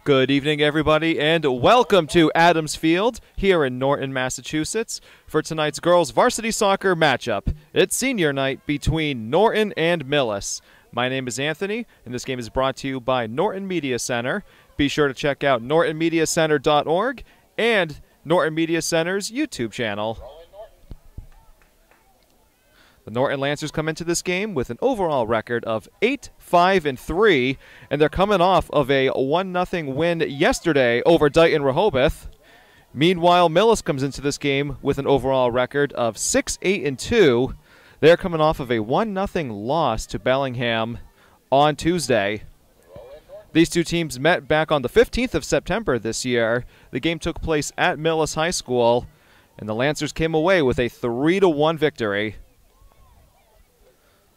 Good evening, everybody, and welcome to Adams Field here in Norton, Massachusetts for tonight's girls varsity soccer matchup. It's senior night between Norton and Millis. My name is Anthony, and this game is brought to you by Norton Media Center. Be sure to check out nortonmediacenter.org and Norton Media Center's YouTube channel. The Norton Lancers come into this game with an overall record of 8-5-3, and they're coming off of a 1-0 win yesterday over Dighton Rehoboth. Meanwhile, Millis comes into this game with an overall record of 6-8-2. They're coming off of a 1-0 loss to Bellingham on Tuesday. These two teams met back on the 15th of September this year. The game took place at Millis High School, and the Lancers came away with a 3-1 victory.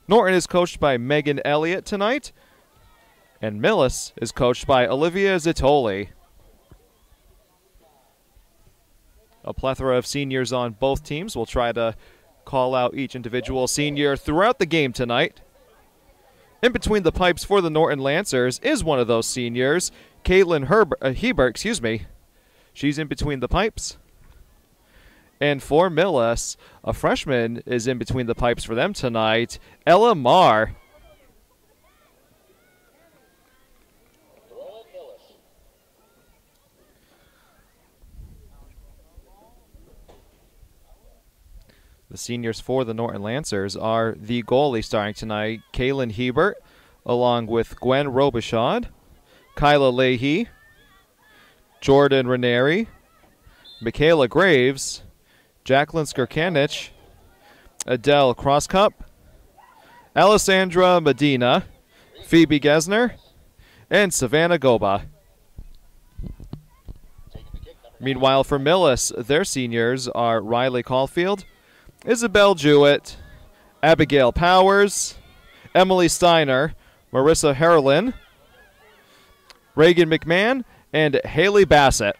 Norton is coached by Megan Elliott tonight, and Millis is coached by Olivia Zittoli. A plethora of seniors on both teams. We'll try to call out each individual senior throughout the game tonight. In between the pipes for the Norton Lancers is one of those seniors, Caitlin Hebert, She's in between the pipes. And for Millis, a freshman is in between the pipes for them tonight, Ella Marr. The seniors for the Norton Lancers are the goalie starting tonight, Kaylin Hebert, along with Gwen Robichaud, Kyla Leahy, Jordan Ranieri, Michaela Graves, Jacqueline Skirkanich, Adele Crosscup, Alessandra Medina, Phoebe Gesner, and Savannah Goba. Meanwhile, for Millis, their seniors are Riley Caulfield, Isabel Jewett, Abigail Powers, Emily Steiner, Marissa Herlin, Reagan McMahon, and Haley Bassett.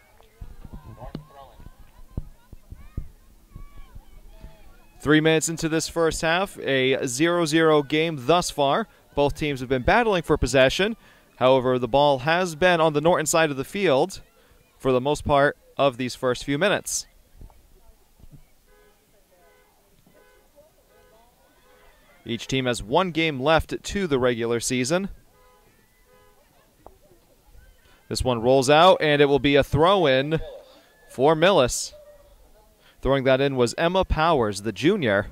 3 minutes into this first half, a 0-0 game thus far. Both teams have been battling for possession. However, the ball has been on the Norton side of the field for the most part of these first few minutes. Each team has one game left to the regular season. This one rolls out, and it will be a throw-in for Millis. Throwing that in was Emma Powers, the junior.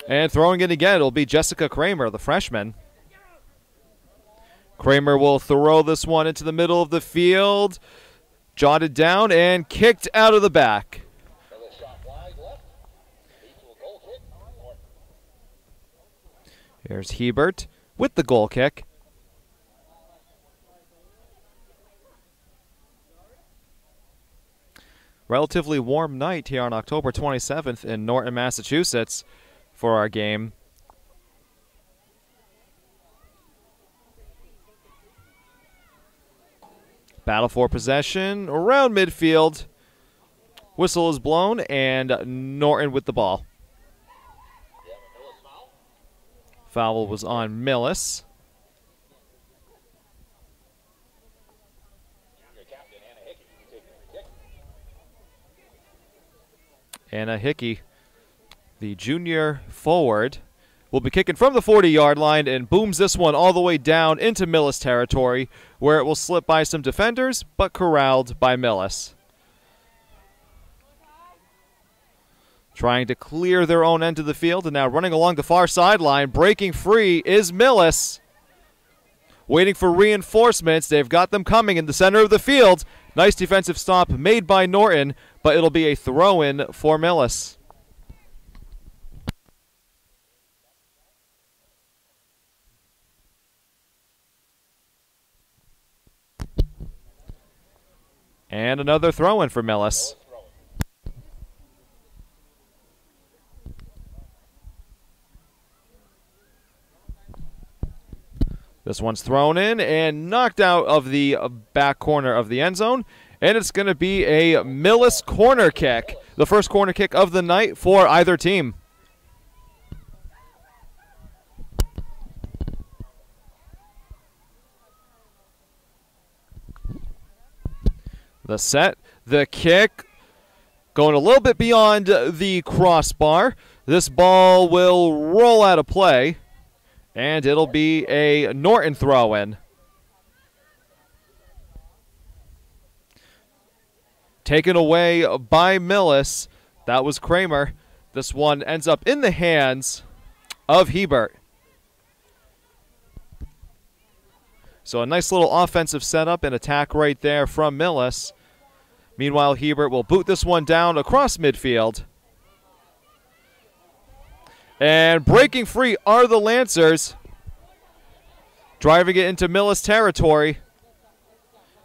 And throwing it again, it'll be Jessica Kramer, the freshman. Kramer will throw this one into the middle of the field. Jotted down and kicked out of the back. Here's Hebert with the goal kick. Relatively warm night here on October 27th in Norton, Massachusetts for our game. Battle for possession around midfield. Whistle is blown, and Norton with the ball. Foul was on Millis. Anna Hickey, the junior forward, will be kicking from the 40-yard line and booms this one all the way down into Millis territory, where it will slip by some defenders, but corralled by Millis. Trying to clear their own end of the field, and now running along the far sideline, breaking free is Millis. Waiting for reinforcements. They've got them coming in the center of the field. Nice defensive stop made by Norton, but it'll be a throw-in for Millis. And another throw-in for Millis. This one's thrown in and knocked out of the back corner of the end zone. And it's going to be a Millis corner kick. The first corner kick of the night for either team. The set, the kick, going a little bit beyond the crossbar. This ball will roll out of play, and it'll be a Norton throw-in. Taken away by Millis. That was Kramer. This one ends up in the hands of Hebert. So a nice little offensive setup and attack right there from Millis. Meanwhile, Hebert will boot this one down across midfield. And breaking free are the Lancers. Driving it into Millis territory.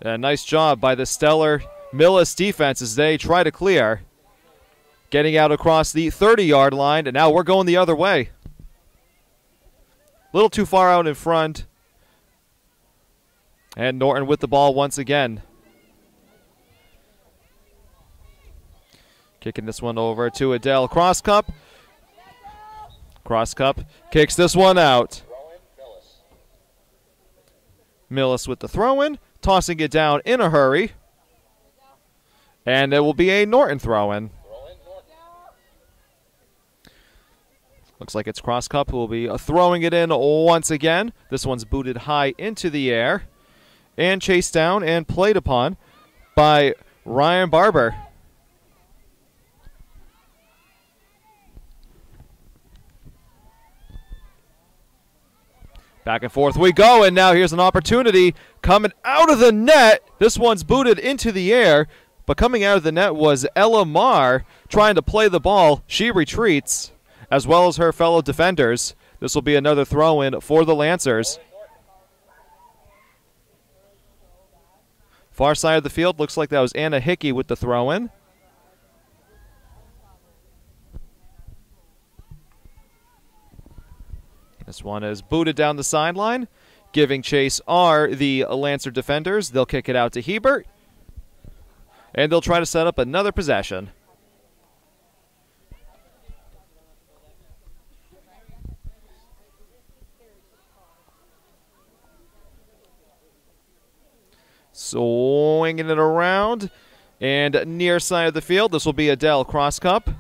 A nice job by the stellar Millis defense as they try to clear. Getting out across the 30-yard line, and now we're going the other way. A little too far out in front. And Norton with the ball once again. Kicking this one over to Adele Crosscup. Crosscup kicks this one out. Millis with the throw-in, tossing it down in a hurry. And it will be a Norton throw-in. Looks like it's Crosscup who will be throwing it in once again. This one's booted high into the air and chased down and played upon by Ryan Barber. Back and forth we go, and now here's an opportunity coming out of the net. This one's booted into the air, but coming out of the net was Ella Marr trying to play the ball. She retreats, as well as her fellow defenders. This will be another throw-in for the Lancers. Far side of the field, looks like that was Anna Hickey with the throw-in. This one is booted down the sideline. Giving chase are the Lancer defenders. They'll kick it out to Hebert. And they'll try to set up another possession. Swinging it around. And near side of the field, this will be Adele Crosscup,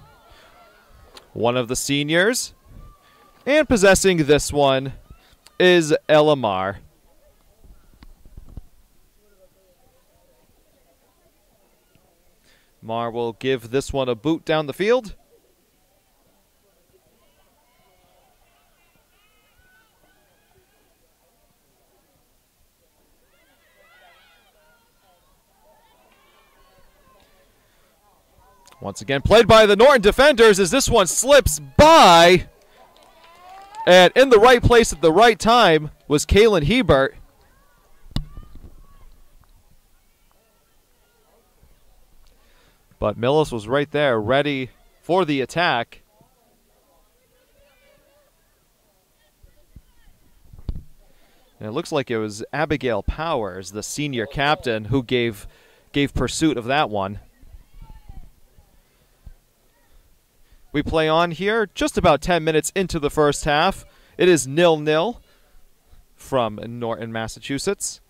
one of the seniors. And possessing this one is Ella Marr. Marr will give this one a boot down the field. Once again, played by the Norton defenders as this one slips by. And in the right place at the right time was Kaylin Hebert. But Millis was right there, ready for the attack. And it looks like it was Abigail Powers, the senior captain, who gave pursuit of that one. We play on here just about 10 minutes into the first half. It is 0-0 from Norton, Massachusetts.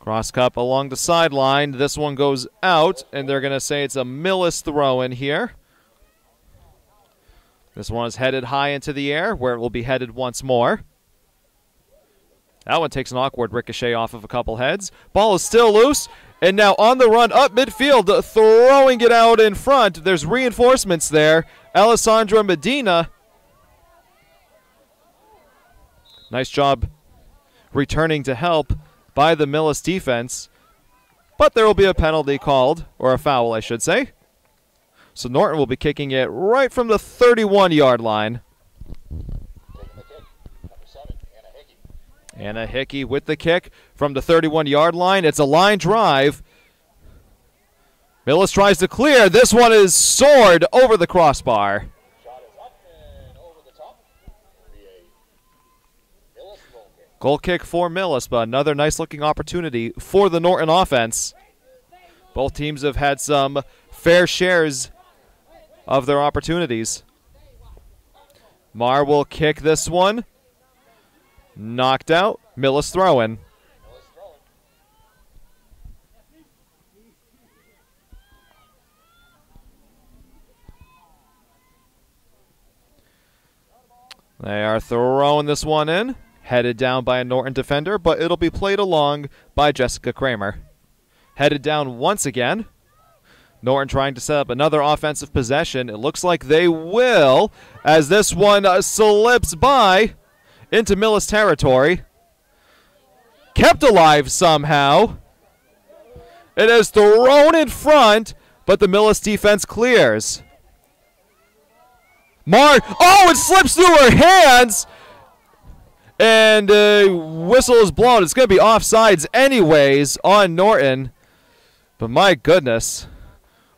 Crosscup along the sideline. This one goes out, and they're going to say it's a Millis throw-in here. This one is headed high into the air, where it will be headed once more. That one takes an awkward ricochet off of a couple heads. Ball is still loose. And now on the run up midfield, throwing it out in front. There's reinforcements there. Alessandra Medina. Nice job returning to help by the Millis defense. But there will be a penalty called, or a foul, I should say. So Norton will be kicking it right from the 31-yard line. Anna Hickey with the kick from the 31-yard line. It's a line drive. Millis tries to clear. This one is soared over the crossbar. Goal kick for Millis, but another nice-looking opportunity for the Norton offense. Both teams have had some fair shares of their opportunities. Marr will kick this one. Knocked out. Millis throwing. They are throwing this one in. Headed down by a Norton defender, but it'll be played along by Jessica Kramer. Headed down once again. Norton trying to set up another offensive possession. It looks like they will, as this one slips by into Millis territory. Kept alive somehow. It is thrown in front, but the Millis defense clears. Oh, it slips through her hands! And a whistle is blown. It's going to be offsides anyways on Norton. But my goodness,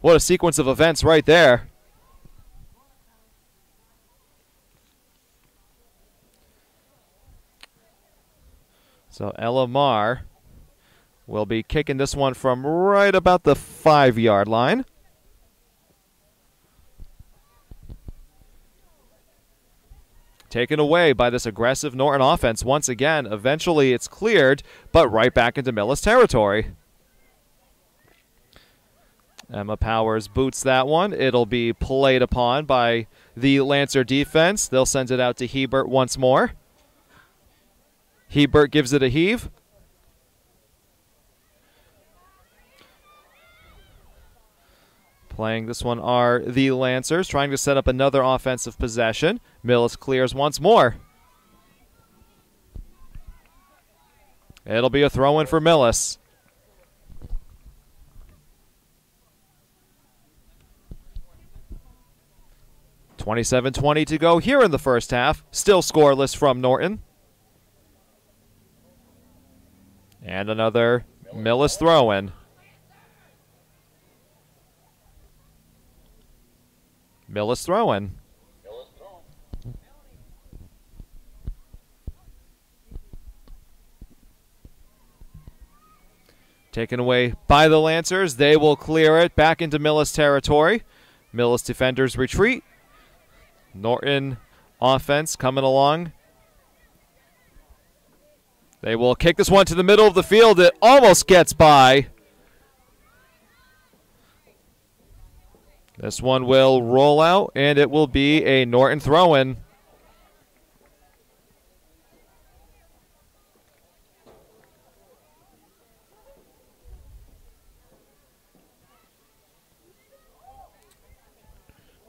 what a sequence of events right there. So Ella Marr will be kicking this one from right about the 5-yard line. Taken away by this aggressive Norton offense once again. Eventually it's cleared, but right back into Millis territory. Emma Powers boots that one. It'll be played upon by the Lancer defense. They'll send it out to Hebert once more. Hebert gives it a heave. Playing this one are the Lancers, trying to set up another offensive possession. Millis clears once more. It'll be a throw-in for Millis. .27-20 to go here in the first half. Still scoreless from Norton. And another Millis throw-in. Millis throwing. Taken away by the Lancers. They will clear it back into Millis territory. Millis defenders retreat. Norton offense coming along. They will kick this one to the middle of the field. It almost gets by. This one will roll out, and it will be a Norton throw-in.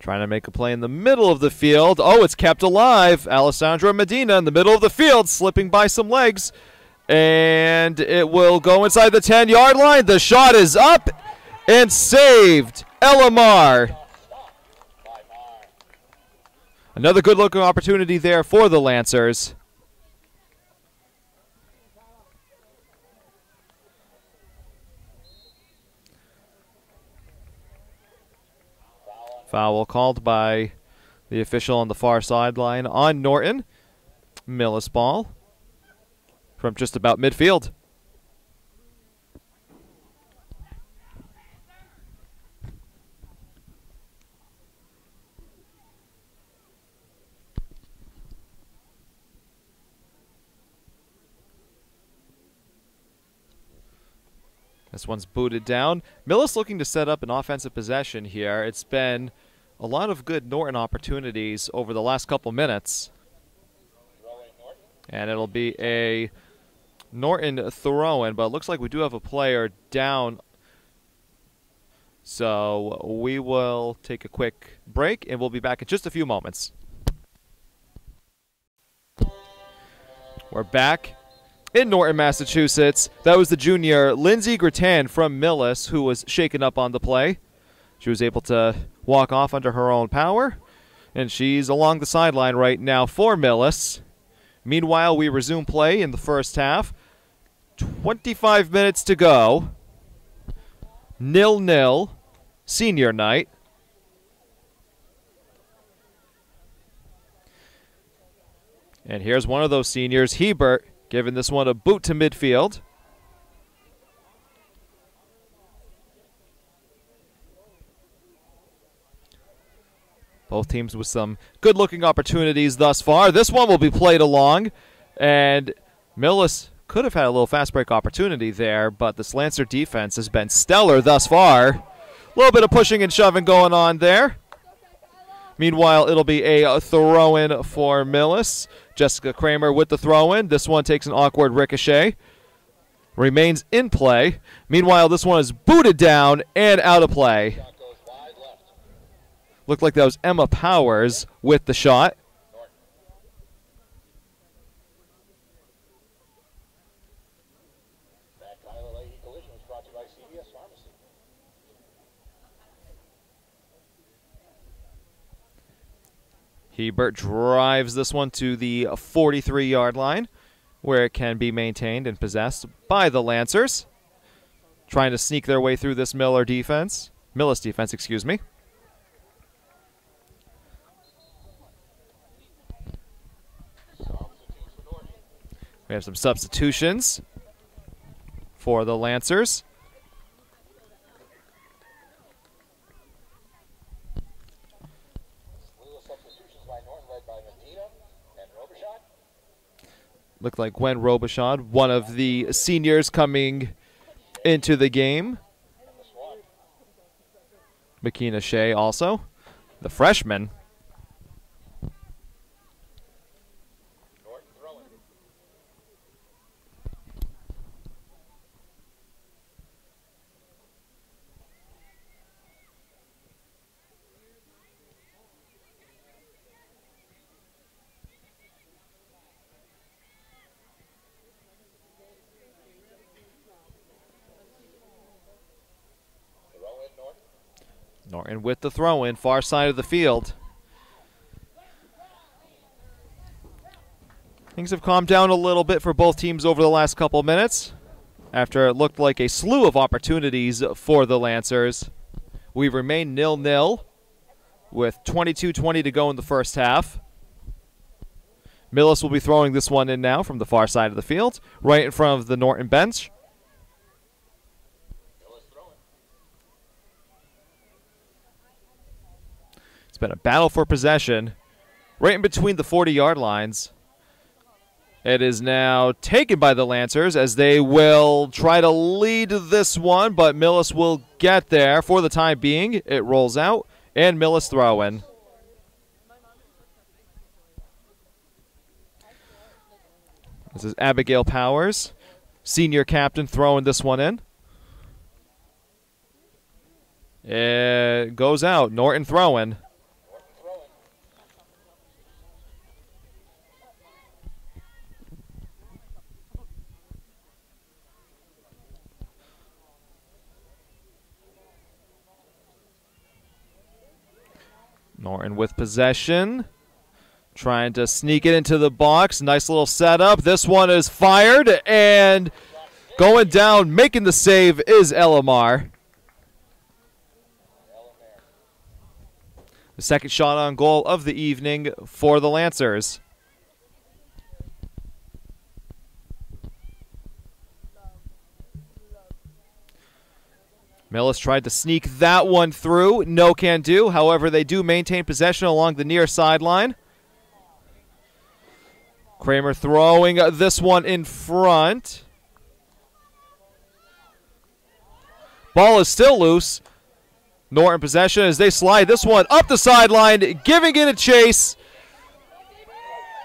Trying to make a play in the middle of the field. Oh, it's kept alive. Alessandra Medina in the middle of the field, slipping by some legs. And it will go inside the 10-yard line. The shot is up and saved. Ella Marr. Another good-looking opportunity there for the Lancers. Foul called by the official on the far sideline on Norton. Millis ball from just about midfield. This one's booted down. Millis looking to set up an offensive possession here. It's been a lot of good Norton opportunities over the last couple minutes. And it'll be a Norton throw-in, but it looks like we do have a player down. So we will take a quick break, and we'll be back in just a few moments. We're back in Norton, Massachusetts. That was the junior Lindsay Grattan from Millis who was shaken up on the play. She was able to walk off under her own power, and she's along the sideline right now for Millis. Meanwhile, we resume play in the first half. 25 minutes to go. 0-0, senior night. And here's one of those seniors, Hebert, giving this one a boot to midfield. Both teams with some good-looking opportunities thus far. This one will be played along, and Millis could have had a little fast break opportunity there, but this Lancer defense has been stellar thus far. A little bit of pushing and shoving going on there. Meanwhile, it'll be a throw-in for Millis. Jessica Kramer with the throw-in. This one takes an awkward ricochet. Remains in play. Meanwhile, this one is booted down and out of play. Looked like that was Emma Powers with the shot. Hebert drives this one to the 43-yard line, where it can be maintained and possessed by the Lancers, trying to sneak their way through this Millis defense, excuse me. We have some substitutions for the Lancers. Looked like Gwen Robichaud, one of the seniors coming into the game. Makina Shea also, the freshman. Norton with the throw-in, far side of the field. Things have calmed down a little bit for both teams over the last couple minutes after it looked like a slew of opportunities for the Lancers. We remain 0-0 with 22:20 to go in the first half. Millis will be throwing this one in now from the far side of the field, right in front of the Norton bench. It's been a battle for possession right in between the 40-yard lines. It is now taken by the Lancers as they will try to lead this one, but Millis will get there for the time being. It rolls out, and Millis throw-in. This is Abigail Powers, senior captain, throwing this one in. It goes out. Norton throwing. Norton with possession, trying to sneak it into the box. Nice little setup. This one is fired, and going down, making the save is Elamar. The second shot on goal of the evening for the Lancers. Millis tried to sneak that one through. No can do. However, they do maintain possession along the near sideline. Kramer throwing this one in front. Ball is still loose. Norton possession as they slide this one up the sideline, giving it a chase.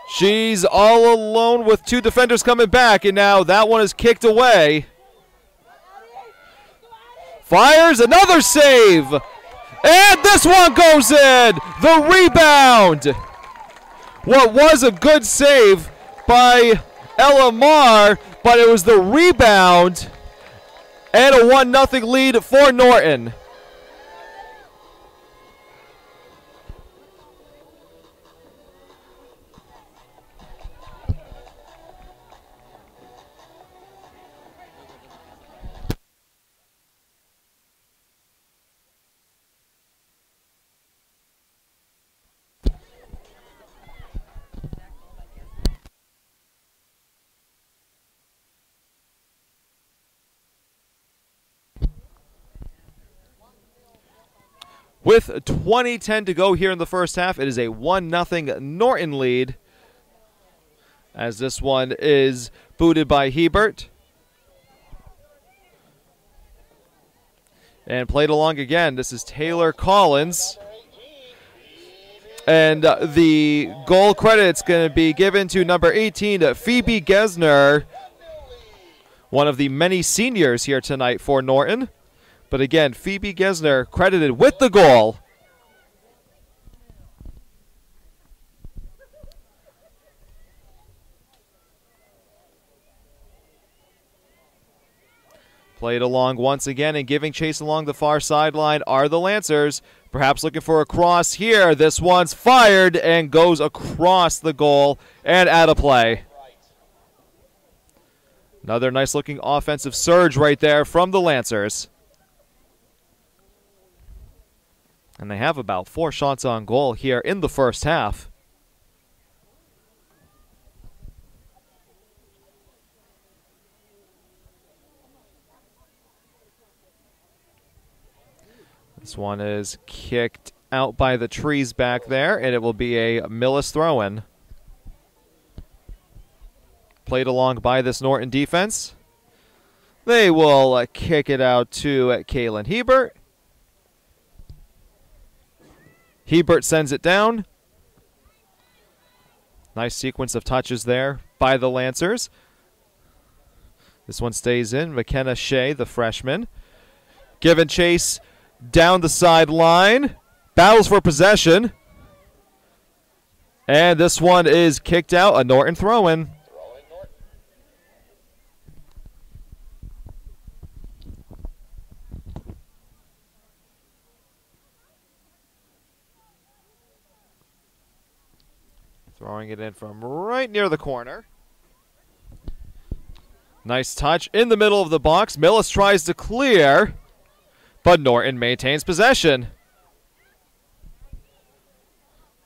She's all alone with two defenders coming back, and now that one is kicked away. Fires, another save, and this one goes in. The rebound. What was a good save by Elamar, but it was the rebound and a 1-0 lead for Norton. With 20:10 to go here in the first half, it is a 1-0 Norton lead. as this one is booted by Hebert. And played along again. This is Taylor Collins. And the goal credit's going to be given to number 18, Phoebe Gesner, one of the many seniors here tonight for Norton. But again, Phoebe Gesner credited with the goal. Played along once again, and giving chase along the far sideline are the Lancers. Perhaps looking for a cross here. This one's fired and goes across the goal and out of play. Another nice looking offensive surge right there from the Lancers. And they have about 4 shots on goal here in the first half. This one is kicked out by the trees back there, and it will be a Millis throw-in. Played along by this Norton defense. They will kick it out to Kaylin Hebert. Hebert sends it down. Nice sequence of touches there by the Lancers. This one stays in. McKenna Shea, the freshman. Given chase down the sideline. Battles for possession. And this one is kicked out. A Norton throw-in. Throwing it in from right near the corner. Nice touch in the middle of the box. Millis tries to clear, but Norton maintains possession.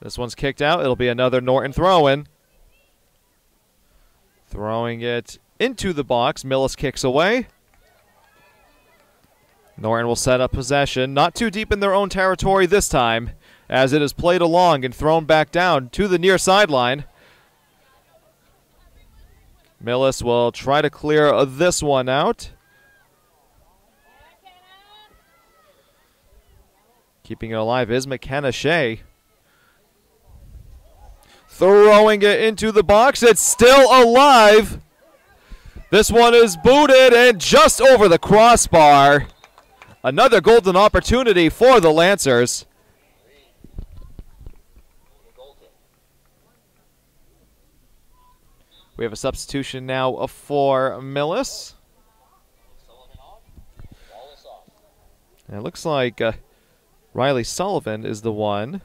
This one's kicked out. It'll be another Norton throw-in. Throwing it into the box. Millis kicks away. Norton will set up possession. Not too deep in their own territory this time, as it is played along and thrown back down to the near sideline. Millis will try to clear this one out. Keeping it alive is McKenna Shea. Throwing it into the box. It's still alive. This one is booted and just over the crossbar. Another golden opportunity for the Lancers. We have a substitution now for Millis. And it looks like Riley Sullivan is the one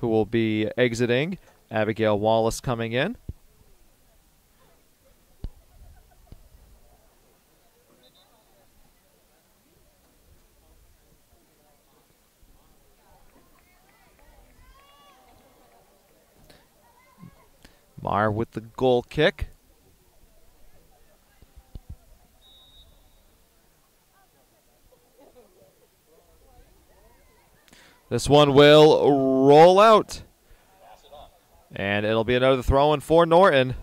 who will be exiting. Abigail Wallace coming in. Marr with the goal kick. This one will roll out. And it'll be another throw-in for Norton.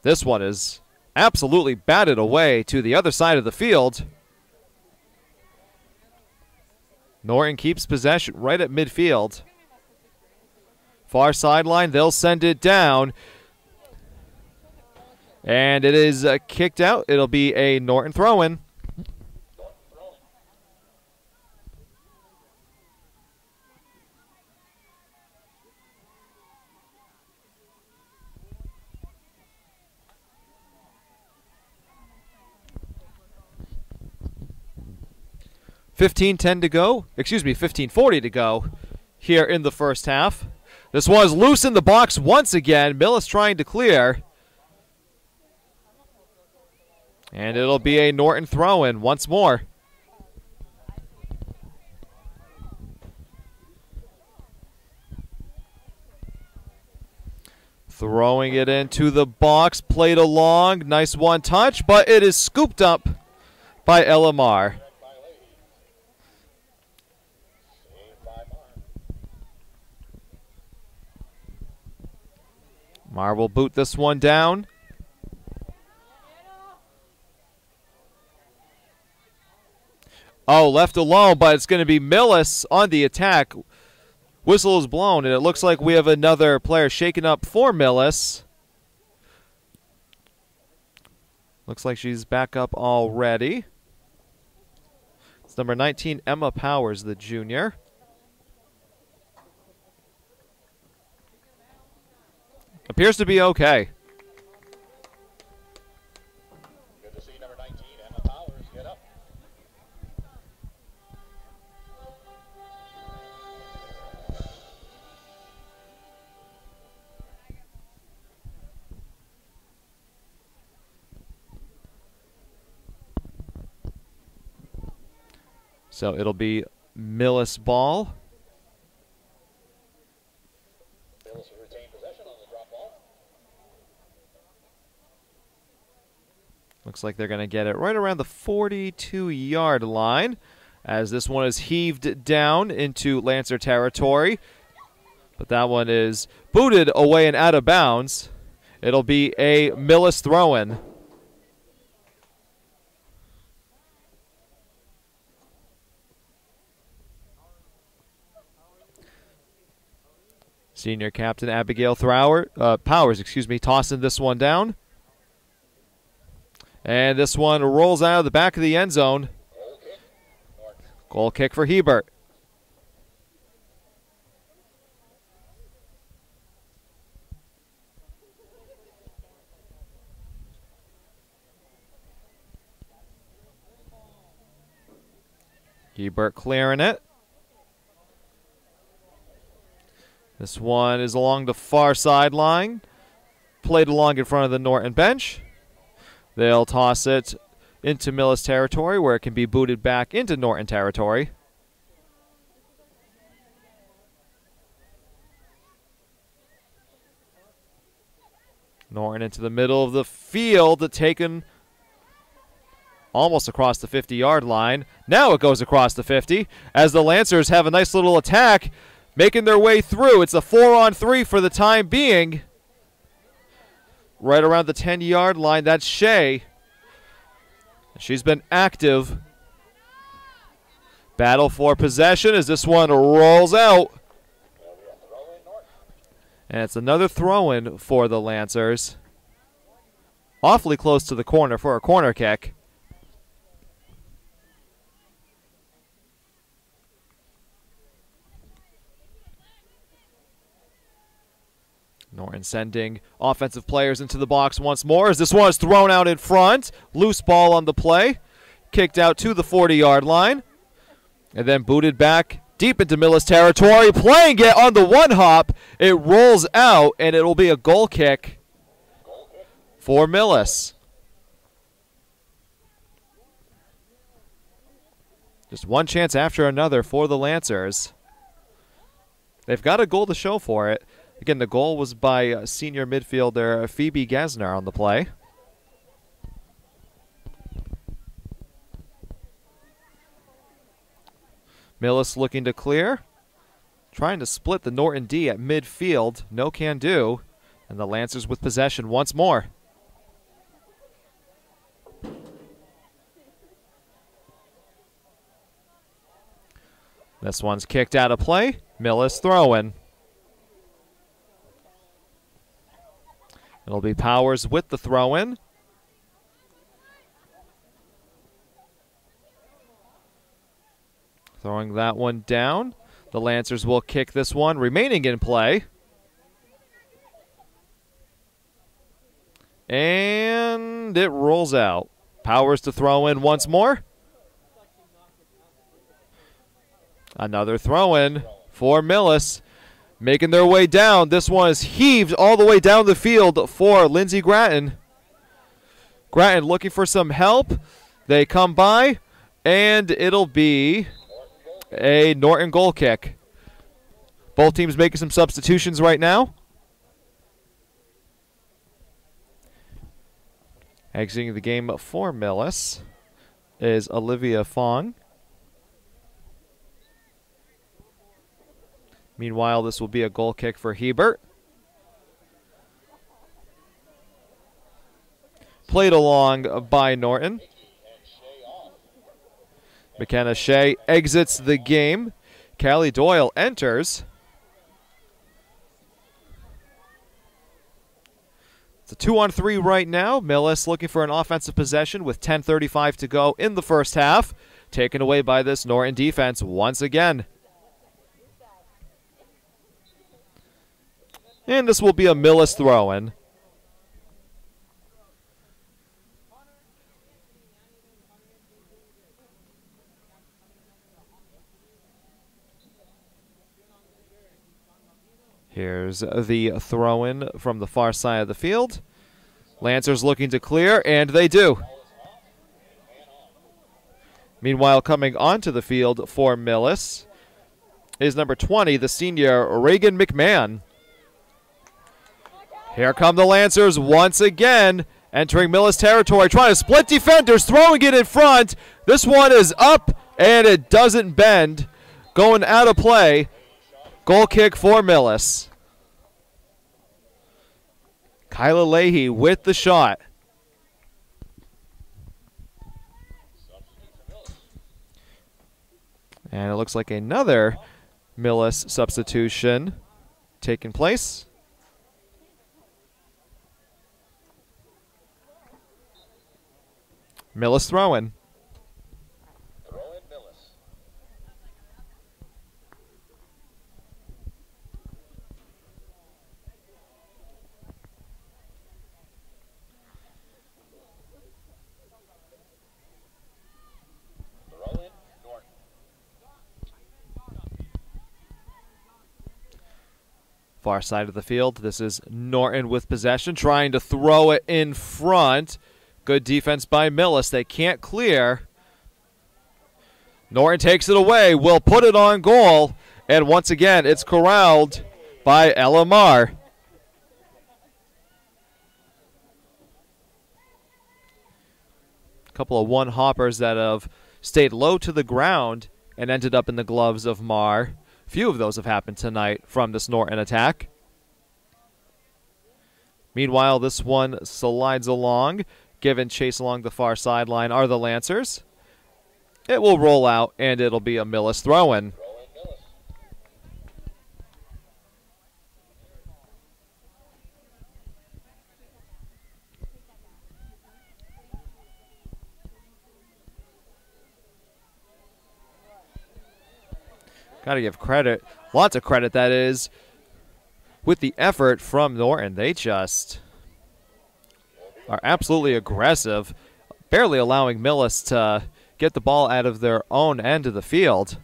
This one is absolutely batted away to the other side of the field. Norton keeps possession right at midfield. Far sideline, they'll send it down. And it is kicked out. It'll be a Norton throw-in. $15:10 to go. Excuse me, $15:40 to go here in the first half. This was loose in the box once again. Millis trying to clear. And it'll be a Norton throw-in once more. Throwing it into the box, played along. Nice one touch, but it is scooped up by Ella Marr. Mar will boot this one down. Oh, left alone, but it's going to be Millis on the attack. Whistle is blown, and it looks like we have another player shaken up for Millis. Looks like she's back up already. It's number 19, Emma Powers, the junior. Appears to be okay. Good to see number 19, Emma Powers, get up. So it'll be Millis ball. Millis will retain possession on the drop ball. Looks like they're going to get it right around the 42-yard line as this one is heaved down into Lancer territory. But that one is booted away and out of bounds. It'll be a Millis throw-in. Senior captain Abigail Powers, tossing this one down. And this one rolls out of the back of the end zone. Goal kick for Hebert. Hebert clearing it. This one is along the far sideline. Played along in front of the Norton bench. They'll toss it into Millis territory where it can be booted back into Norton territory. Norton into the middle of the field, taken almost across the 50-yard line. Now it goes across the 50 as the Lancers have a nice little attack making their way through. It's a 4-on-3 for the time being. Right around the 10-yard line, that's Shea. She's been active. Battle for possession as this one rolls out. And it's another throw-in for the Lancers. Awfully close to the corner for a corner kick. Norton sending offensive players into the box once more as this one is thrown out in front. Loose ball on the play. Kicked out to the 40-yard line. And then booted back deep into Millis territory. Playing it on the one hop. It rolls out, and it will be a goal kick for Millis. Just one chance after another for the Lancers. They've got a goal to show for it. Again, the goal was by senior midfielder Phoebe Gesner on the play. Millis looking to clear. Trying to split the Norton D at midfield. No can do. And the Lancers with possession once more. This one's kicked out of play. Millis throwing. It'll be Powers with the throw-in. Throwing that one down. The Lancers will kick this one, remaining in play. And it rolls out. Powers to throw in once more. Another throw-in for Millis. Making their way down. This one is heaved all the way down the field for Lindsey Grattan. Grattan looking for some help. They come by, and it'll be a Norton goal kick. Both teams making some substitutions right now. Exiting the game for Millis is Olivia Fong. Meanwhile, this will be a goal kick for Hebert. played along by Norton. McKenna Shea exits the game. Callie Doyle enters. It's a 2-on-3 right now. Millis looking for an offensive possession with 10:35 to go in the first half. Taken away by this Norton defense once again. And this will be a Millis throw-in. Here's the throw-in from the far side of the field. Lancers looking to clear, and they do. Meanwhile, coming onto the field for Millis is number 20, the senior Reagan McMahon. Here come the Lancers once again, entering Millis territory, trying to split defenders, throwing it in front. This one is up, and it doesn't bend. Going out of play. Goal kick for Millis. Kyla Leahy with the shot. And it looks like another Millis substitution taking place. Millis throwing. Far side of the field, this is Norton with possession, trying to throw it in front. Good defense by Millis. They can't clear. Norton takes it away, will put it on goal, and once again, it's corralled by Ella Marr. A couple of one-hoppers that have stayed low to the ground and ended up in the gloves of Marr. Few of those have happened tonight from this Norton attack. Meanwhile, this one slides along. Given chase along the far sideline are the Lancers. It will roll out, and it'll be a Millis throw-in. Got to give credit, lots of credit that is, with the effort from Norton. They just are absolutely aggressive, barely allowing Millis to get the ball out of their own end of the field.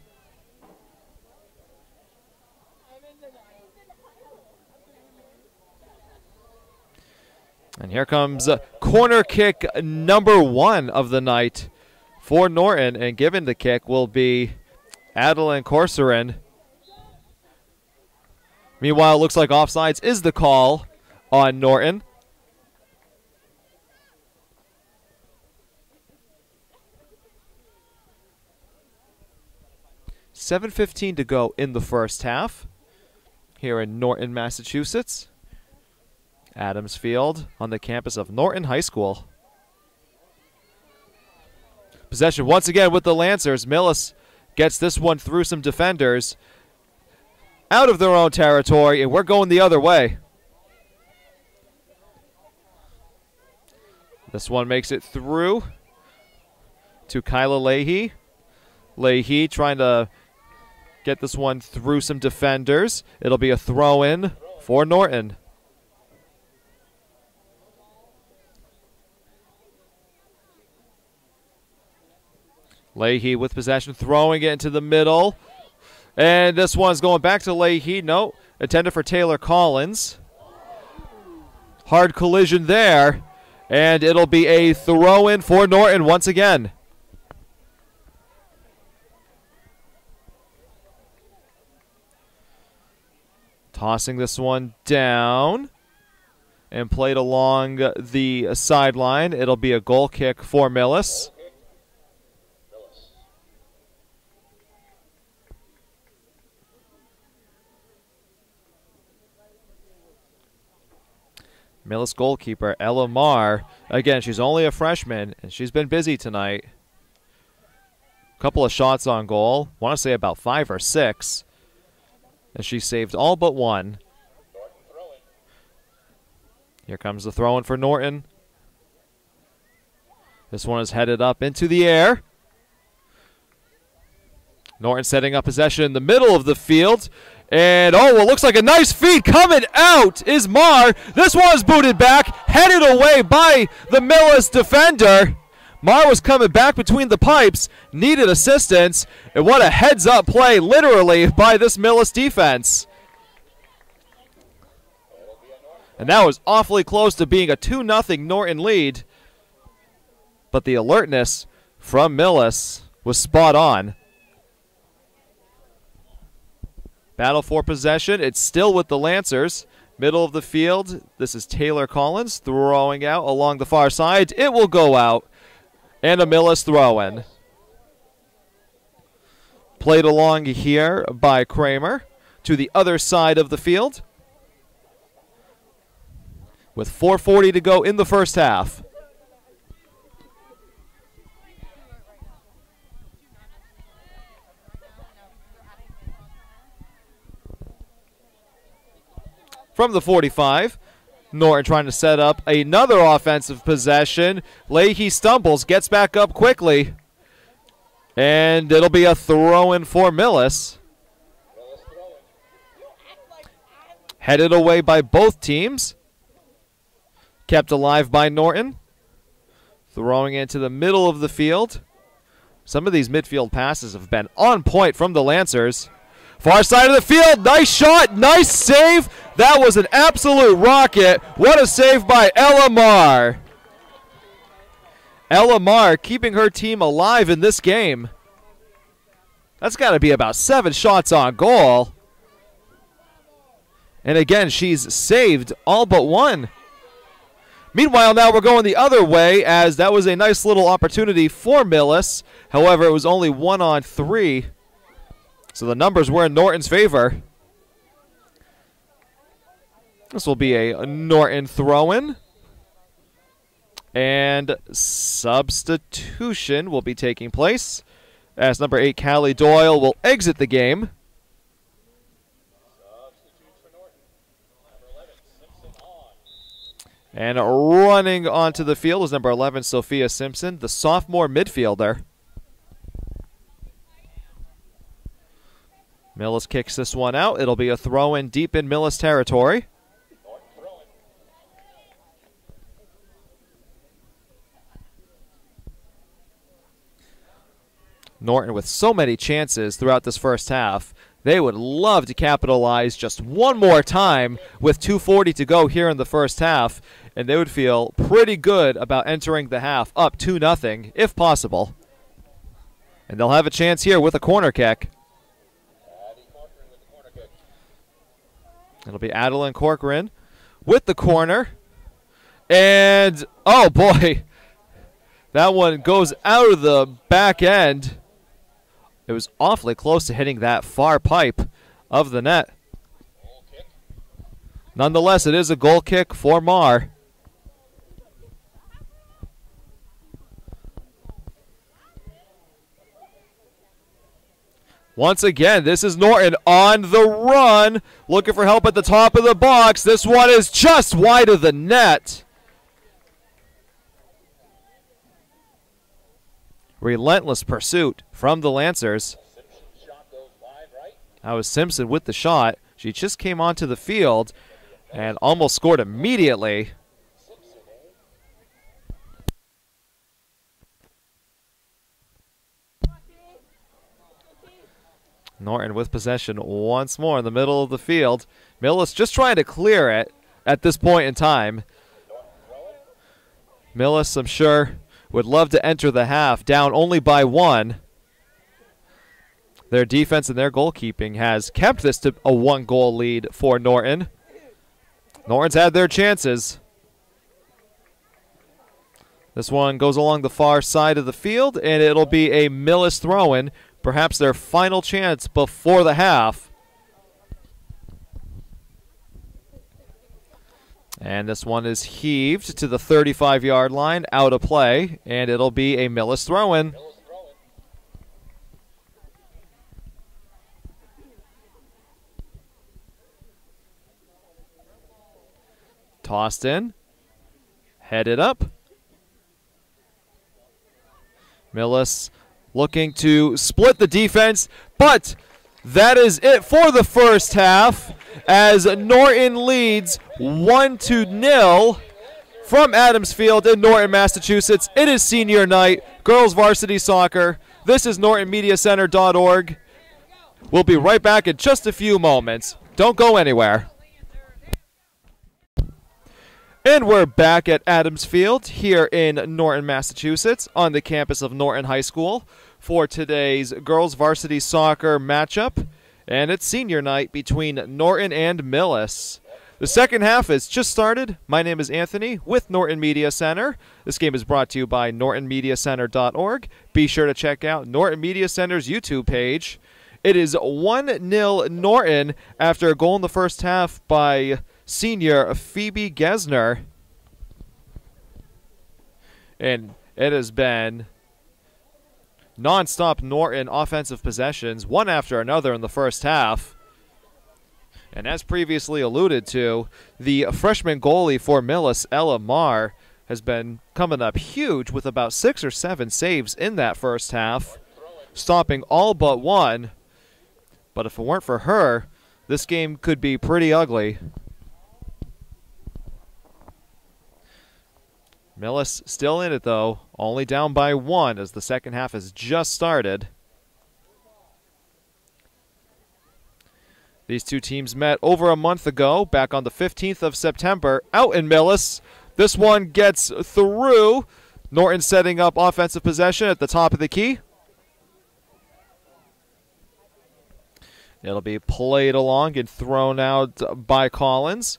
And here comes corner kick number 1 of the night for Norton, and given the kick will be Adeline Corcoran. Meanwhile, it looks like offsides is the call on Norton. $7:15 to go in the first half here in Norton, Massachusetts. Adams Field on the campus of Norton High School. Possession once again with the Lancers. Millis gets this one through some defenders out of their own territory, and we're going the other way. This one makes it through to Kyla Leahy. Leahy trying to get this one through some defenders. It'll be a throw-in for Norton. Leahy with possession, throwing it into the middle. And this one's going back to Leahy. No, intended for Taylor Collins. Hard collision there. And it'll be a throw-in for Norton once again. Tossing this one down and played along the sideline. It'll be a goal kick for Millis. Millis goalkeeper Ella Marr. Again, she's only a freshman, and she's been busy tonight. Couple of shots on goal. Want to say about 5 or 6. And she saved all but one. Here comes the throw-in for Norton. This one is headed up into the air. Norton setting up possession in the middle of the field. And, oh, what looks like a nice feed coming out is Marr. This one's booted back, headed away by the Millis defender. Marr was coming back between the pipes, needed assistance, and what a heads-up play, literally, by this Millis defense. And that was awfully close to being a 2-0 Norton lead. But the alertness from Millis was spot on. Battle for possession. It's still with the Lancers. Middle of the field. This is Taylor Collins throwing out along the far side. It will go out. And a Millis throw-in. Played along here by Kramer to the other side of the field. With 4:40 to go in the first half. From the 45, Norton trying to set up another offensive possession. Leahy stumbles, gets back up quickly. And it'll be a throw-in for Millis. Headed away by both teams. Kept alive by Norton. Throwing into the middle of the field. Some of these midfield passes have been on point from the Lancers. Far side of the field, nice shot, nice save. That was an absolute rocket. What a save by Ella Marr. Ella Marr keeping her team alive in this game. That's got to be about 7 shots on goal. And again, she's saved all but one. Meanwhile, now we're going the other way, as that was a nice little opportunity for Millis. However, it was only 1-on-3. So the numbers were in Norton's favor. This will be a Norton throw-in. And substitution will be taking place, as number 8, Callie Doyle, will exit the game. And running onto the field is number 11, Sophia Simpson, the sophomore midfielder. Millis kicks this one out. It'll be a throw-in deep in Millis territory. Norton with so many chances throughout this first half. They would love to capitalize just one more time with 2:40 to go here in the first half, and they would feel pretty good about entering the half up 2-0 if possible. And they'll have a chance here with a corner kick. It'll be Adeline Corcoran with the corner. And, oh boy, that one goes out of the back end. It was awfully close to hitting that far pipe of the net. Nonetheless, it is a goal kick for Marr. Once again, this is Norton on the run, looking for help at the top of the box. This one is just wide of the net. Relentless pursuit from the Lancers. That was Simpson with the shot. She just came onto the field and almost scored immediately. Norton with possession once more in the middle of the field. Millis just trying to clear it at this point in time. Millis, I'm sure, would love to enter the half down only by 1. Their defense and their goalkeeping has kept this to a 1-goal lead for Norton. Norton's had their chances. This one goes along the far side of the field, and it'll be a Millis throw-in, perhaps their final chance before the half. And this one is heaved to the 35-yard line, out of play, and it'll be a Millis throw-in. Tossed in, headed up. Millis looking to split the defense, but that is it for the first half as Norton leads 1-0 from Adams Field in Norton, Massachusetts. It is senior night, girls varsity soccer. This is NortonMediaCenter.org. We'll be right back in just a few moments. Don't go anywhere. And we're back at Adams Field here in Norton, Massachusetts on the campus of Norton High School for today's girls varsity soccer matchup. And it's senior night between Norton and Millis. The second half has just started. My name is Anthony with Norton Media Center. This game is brought to you by NortonMediaCenter.org. Be sure to check out Norton Media Center's YouTube page. It is 1-0 Norton after a goal in the first half by senior Phoebe Gesner. And it has been non-stop Norton offensive possessions, one after another in the first half. And as previously alluded to, the freshman goalie for Millis, Ella Marr, has been coming up huge with about 6 or 7 saves in that first half, stopping all but one. But if it weren't for her, this game could be pretty ugly. Millis still in it, though, only down by 1 as the second half has just started. These two teams met over a month ago, back on the 15th of September, out in Millis. This one gets through. Norton setting up offensive possession at the top of the key. It'll be played along and thrown out by Collins.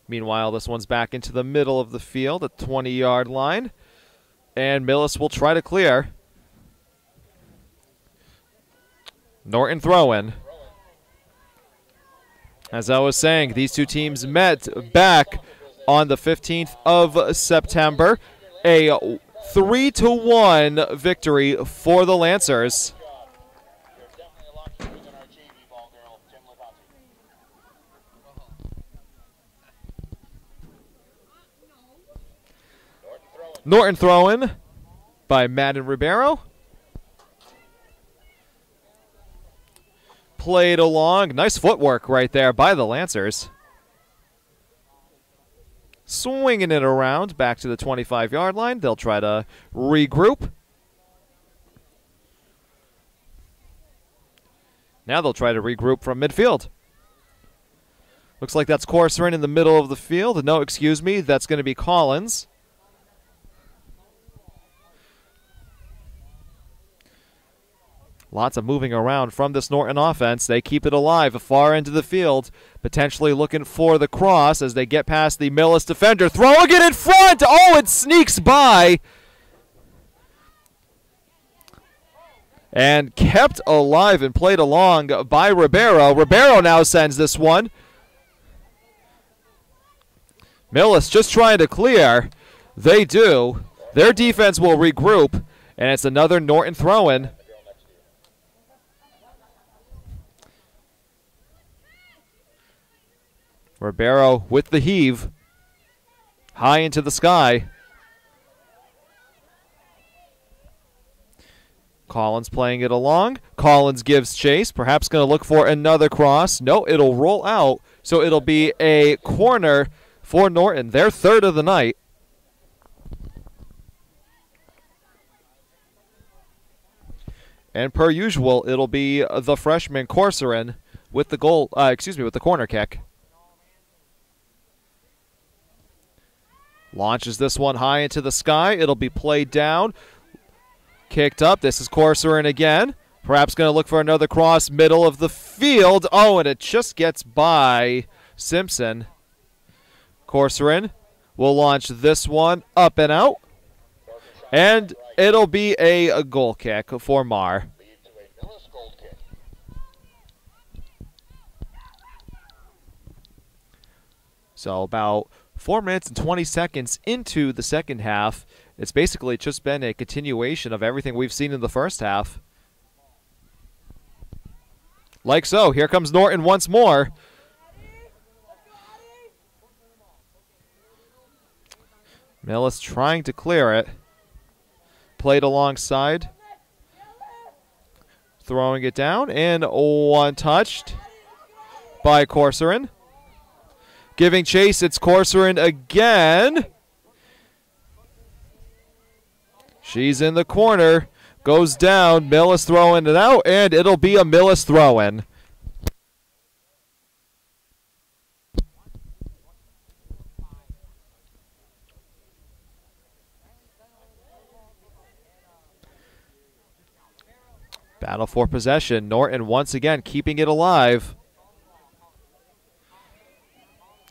Meanwhile, this one's back into the middle of the field at the 20-yard line. And Millis will try to clear. Norton throwing. As I was saying, these two teams met back on the 15th of September. A 3-1 victory for the Lancers. Norton throwing by Madden Ribeiro. Played along. Nice footwork right there by the Lancers. Swinging it around back to the 25-yard line. They'll try to regroup. Now they'll try to regroup from midfield. Looks like that's Corcoran in the middle of the field. No, excuse me, that's going to be Collins. Lots of moving around from this Norton offense. They keep it alive far into the field, potentially looking for the cross as they get past the Millis defender. Throwing it in front! Oh, it sneaks by! And kept alive and played along by Ribeiro. Ribeiro now sends this one. Millis just trying to clear. They do. Their defense will regroup, and it's another Norton throw-in. Ribeiro with the heave. High into the sky. Collins playing it along. Collins gives chase. Perhaps going to look for another cross. No, it'll roll out. So it'll be a corner for Norton. Their third of the night. And per usual, it'll be the freshman Corcoran with the goal. With the corner kick. Launches this one high into the sky. It'll be played down. Kicked up. This is Corcoran again. Perhaps going to look for another cross. Middle of the field. Oh, and it just gets by Simpson. Corcoran will launch this one up and out. And it'll be a goal kick for Marr. So about 4 minutes and 20 seconds into the second half, it's basically just been a continuation of everything we've seen in the first half. Like so, here comes Norton once more. Millis trying to clear it. Played alongside. Throwing it down, and one touched by Corcoran. Giving chase, it's Corcoran again. She's in the corner, goes down, Millis throwing it out, and it'll be a Millis throw-in. Battle for possession. Norton once again keeping it alive.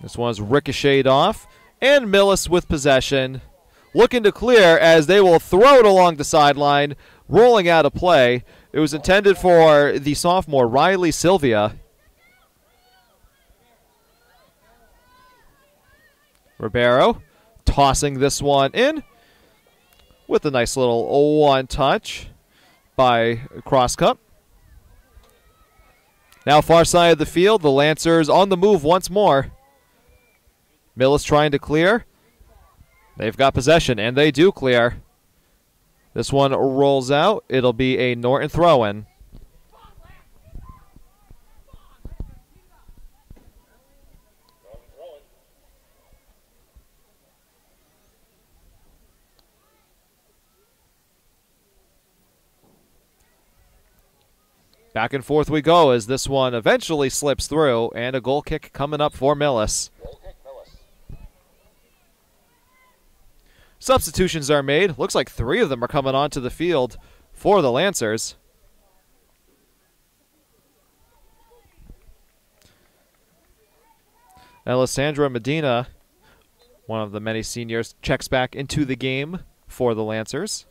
This one's ricocheted off. And Millis with possession. Looking to clear as they will throw it along the sideline. Rolling out of play. It was intended for the sophomore Riley Sylvia. Ribeiro tossing this one in. With a nice little one touch by Cross Cup. Now far side of the field, the Lancers on the move once more. Millis trying to clear. They've got possession, and they do clear. This one rolls out. It'll be a Norton throw-in. Back and forth we go as this one eventually slips through, and a goal kick coming up for Millis. Substitutions are made. Looks like 3 of them are coming onto the field for the Lancers. Alessandra Medina, one of the many seniors, checks back into the game for the Lancers.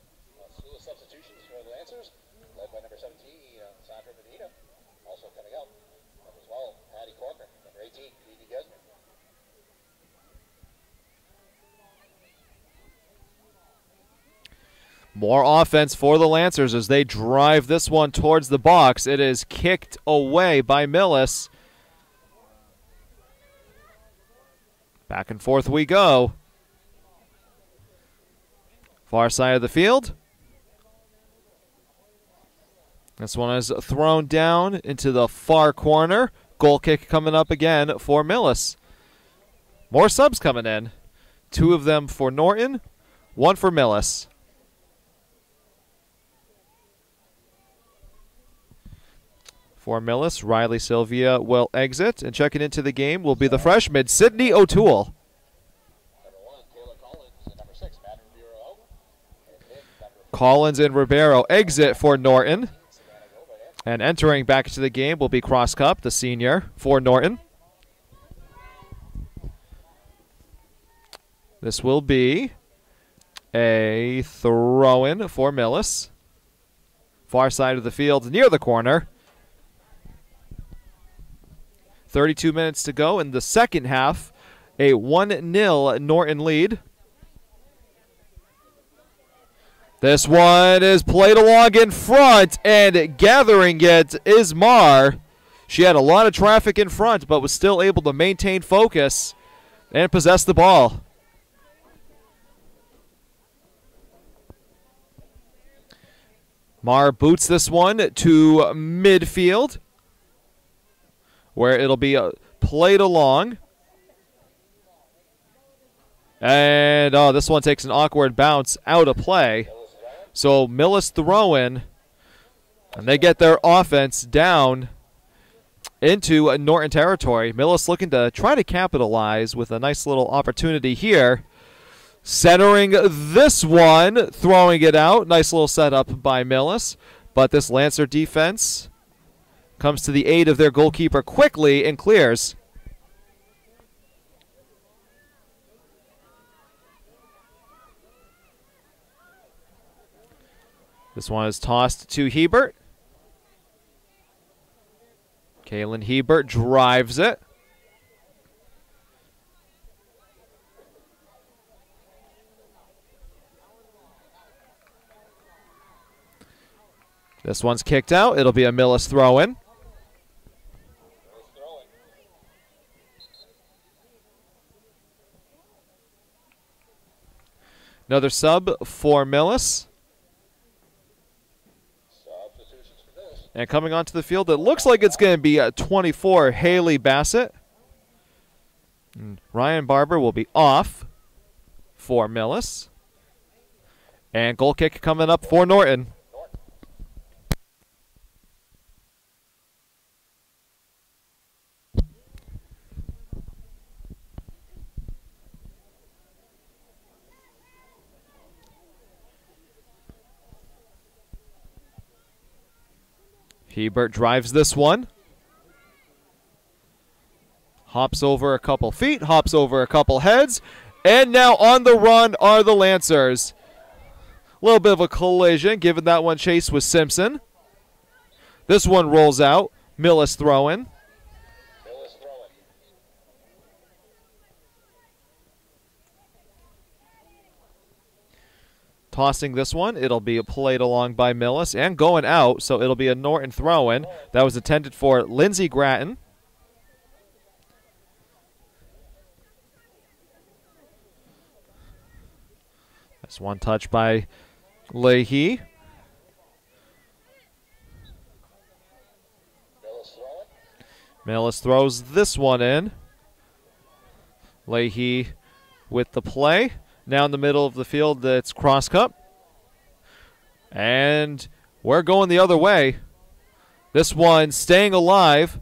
More offense for the Lancers as they drive this one towards the box. It is kicked away by Millis. Back and forth we go. Far side of the field. This one is thrown down into the far corner. Goal kick coming up again for Millis. More subs coming in. 2 of them for Norton, 1 for Millis. For Millis, Riley Sylvia will exit, and checking into the game will be the freshman, Sydney O'Toole. Collins and Ribeiro exit for Norton. And entering back into the game will be Cross Cup, the senior, for Norton. This will be a throw-in for Millis. Far side of the field, near the corner. 32 minutes to go in the second half. A 1-0 Norton lead. This one is played along in front, and gathering it is Mar. She had a lot of traffic in front, but was still able to maintain focus and possess the ball. Mar boots this one to midfield, where it'll be played along. And this one takes an awkward bounce out of play. So Millis throw-in, and they get their offense down into Norton territory. Millis looking to try to capitalize with a nice little opportunity here. Centering this one, throwing it out. Nice little setup by Millis. But this Lancer defense comes to the aid of their goalkeeper quickly and clears. This one is tossed to Hebert. Kaylin Hebert drives it. This one's kicked out. It'll be a Millis throw-in. Another sub for Millis. And coming onto the field, it looks like it's going to be 24, Haley Bassett. And Ryan Barber will be off for Millis. And goal kick coming up for Norton. Hebert drives this one. Hops over a couple feet, hops over a couple heads, and now on the run are the Lancers. A little bit of a collision, given that one chase with Simpson. This one rolls out. Millis throwing. Tossing this one, it'll be played along by Millis and going out, so it'll be a Norton throw-in. That was intended for Lindsey Gratton. That's one touch by Leahy. Millis throws this one in. Leahy with the play. Now in the middle of the field, it's cross cup. And we're going the other way. This one staying alive.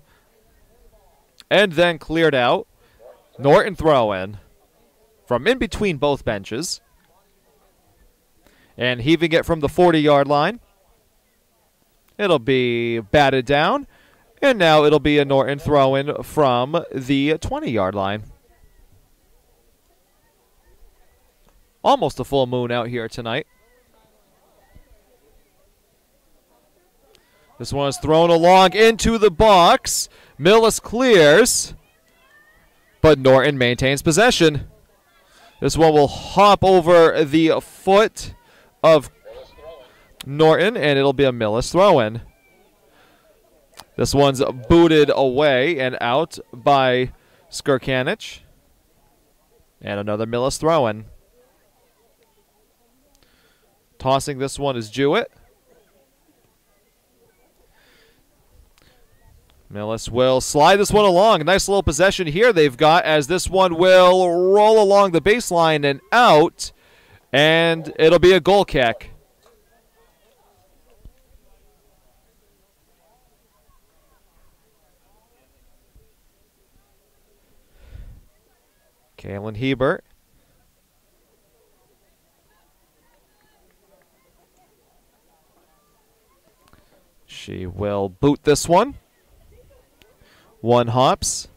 And then cleared out. Norton throw-in from in between both benches. And heaving it from the 40-yard line. It'll be batted down. And now it'll be a Norton throw-in from the 20-yard line. Almost a full moon out here tonight. This one is thrown along into the box. Millis clears, but Norton maintains possession. This one will hop over the foot of Norton, and it'll be a Millis throw-in. This one's booted away and out by Skirkanich. And another Millis throw-in. Tossing this one is Jewett. Millis will slide this one along. A nice little possession here they've got as this one will roll along the baseline and out. And it'll be a goal kick. Kaylin Hebert. She will boot this one. One hops.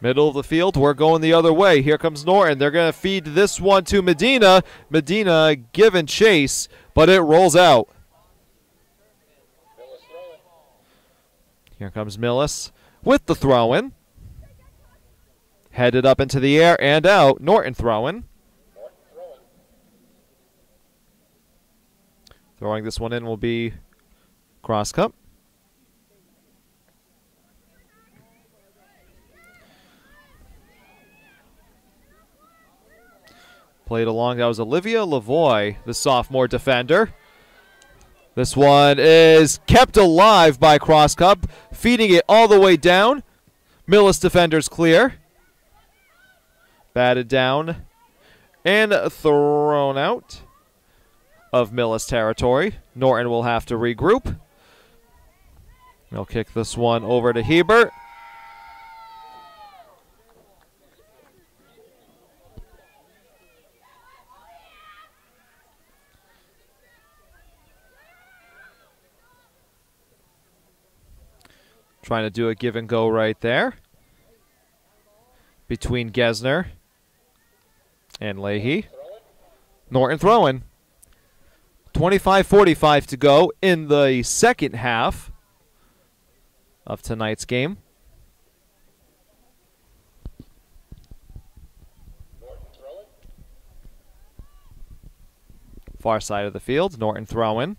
Middle of the field, we're going the other way. Here comes Norton. They're going to feed this one to Medina. Medina giving chase, but it rolls out. Here comes Millis with the throw-in. Headed up into the air and out. Norton throwing. Throwing this one in will be cross cup. Played along. That was Olivia Lavoie, the sophomore defender. This one is kept alive by cross cup, feeding it all the way down. Millis defenders clear. Batted down and thrown out of Millis territory. Norton will have to regroup. They'll kick this one over to Hebert. Trying to do a give and go right there between Gesner and Leahy. Norton throwing. 25:45 to go in the second half of tonight's game. Far side of the field, Norton throwing.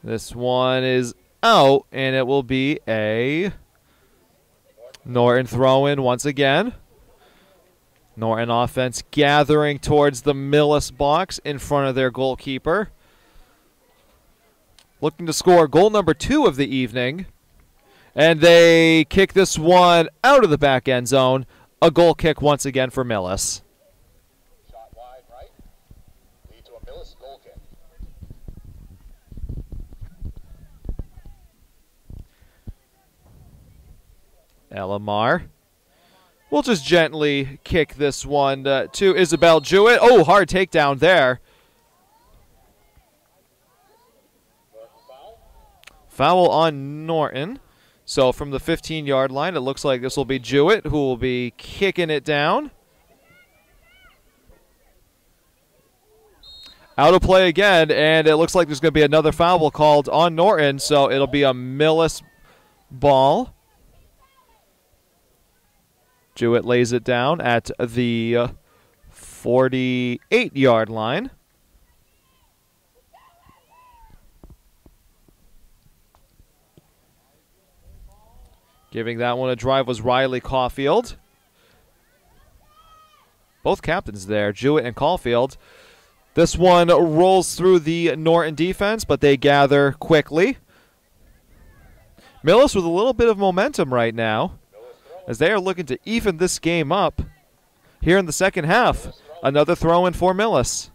This one is out, and it will be a Norton throw-in once again. Norton offense gathering towards the Millis box in front of their goalkeeper. Looking to score goal number 2 of the evening. And they kick this one out of the back end zone. A goal kick once again for Millis. Shot wide right. Lead to a Millis goal kick. Elamar will just gently kick this one to Isabel Jewett. Oh, hard takedown there. Foul on Norton. So from the 15-yard line, it looks like this will be Jewett who will be kicking it down. Out of play again, and it looks like there's going to be another foul called on Norton, so it'll be a Millis ball. Jewett lays it down at the 48-yard line. Giving that one a drive was Riley Caulfield. Both captains there, Jewett and Caulfield. This one rolls through the Norton defense, but they gather quickly. Millis with a little bit of momentum right now, as they are looking to even this game up here in the second half. Another throw-in for Millis.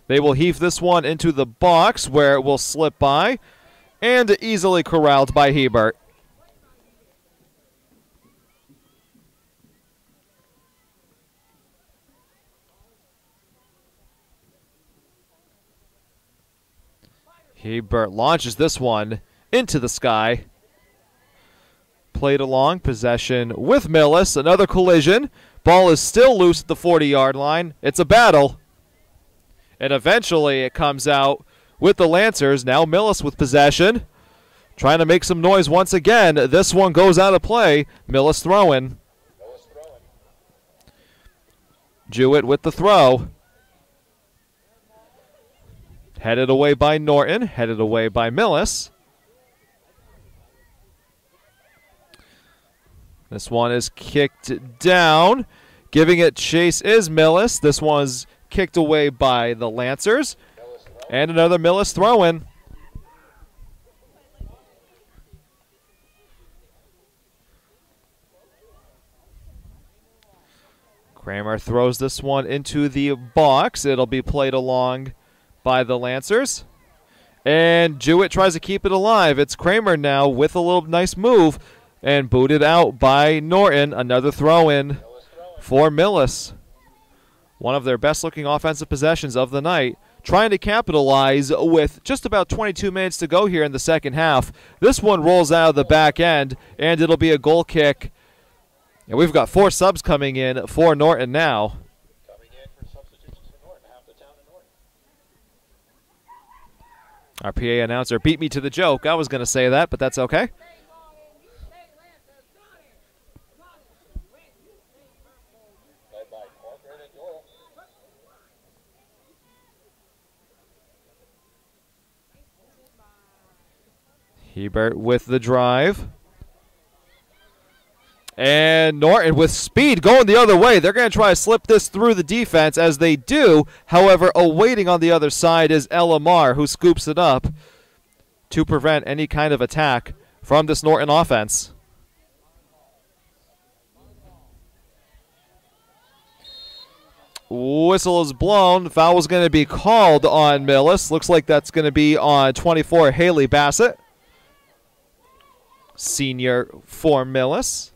They will heave this one into the box where it will slip by and easily corralled by Hebert. Hebert launches this one into the sky. Played along, possession with Millis. Another collision. Ball is still loose at the 40-yard line. It's a battle. And eventually it comes out with the Lancers. Now Millis with possession. Trying to make some noise once again. This one goes out of play. Millis throwing. Jewett with the throw. Headed away by Norton. Headed away by Millis. This one is kicked down. Giving it chase is Millis. This one's kicked away by the Lancers. And another Millis throw-in. Kramer throws this one into the box. It'll be played along by the Lancers. And Jewett tries to keep it alive. It's Kramer now with a little nice move. And booted out by Norton. Another throw-in for Millis. One of their best-looking offensive possessions of the night. Trying to capitalize with just about 22 minutes to go here in the second half. This one rolls out of the back end, and it'll be a goal kick. And we've got 4 subs coming in for Norton now. Coming in for substitutions for Norton. Half the town of Norton. Our PA announcer beat me to the joke. I was going to say that, but that's okay. Led by Corcoran and Doyle. Hebert with the drive. And Norton with speed going the other way. They're going to try to slip this through the defense as they do. However, awaiting on the other side is Elamar, who scoops it up to prevent any kind of attack from this Norton offense. Whistle is blown. Foul is going to be called on Millis. Looks like that's going to be on 24, Haley Bassett. Senior for Millis.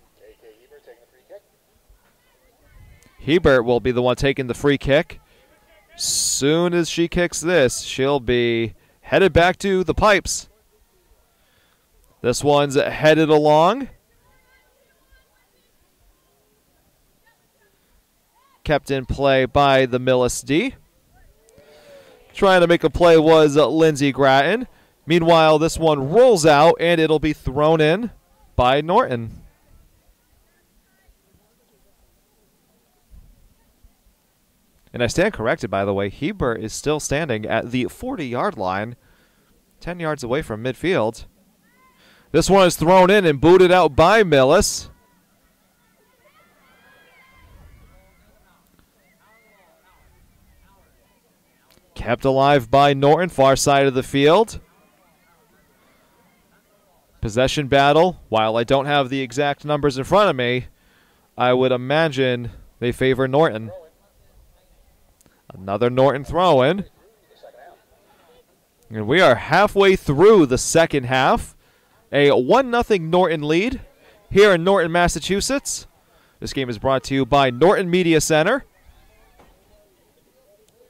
Hebert will be the one taking the free kick. Soon as she kicks this, she'll be headed back to the pipes. This one's headed along. Kept in play by the Millis D. Trying to make a play was Lindsey Gratton. Meanwhile, this one rolls out, and it'll be thrown in by Norton. And I stand corrected, by the way. Heber is still standing at the 40-yard line, 10 yards away from midfield. This one is thrown in and booted out by Millis. Kept alive by Norton, far side of the field. Possession battle. While I don't have the exact numbers in front of me, I would imagine they favor Norton. Another Norton throw-in. And we are halfway through the second half. A 1-0 Norton lead here in Norton, Massachusetts. This game is brought to you by Norton Media Center.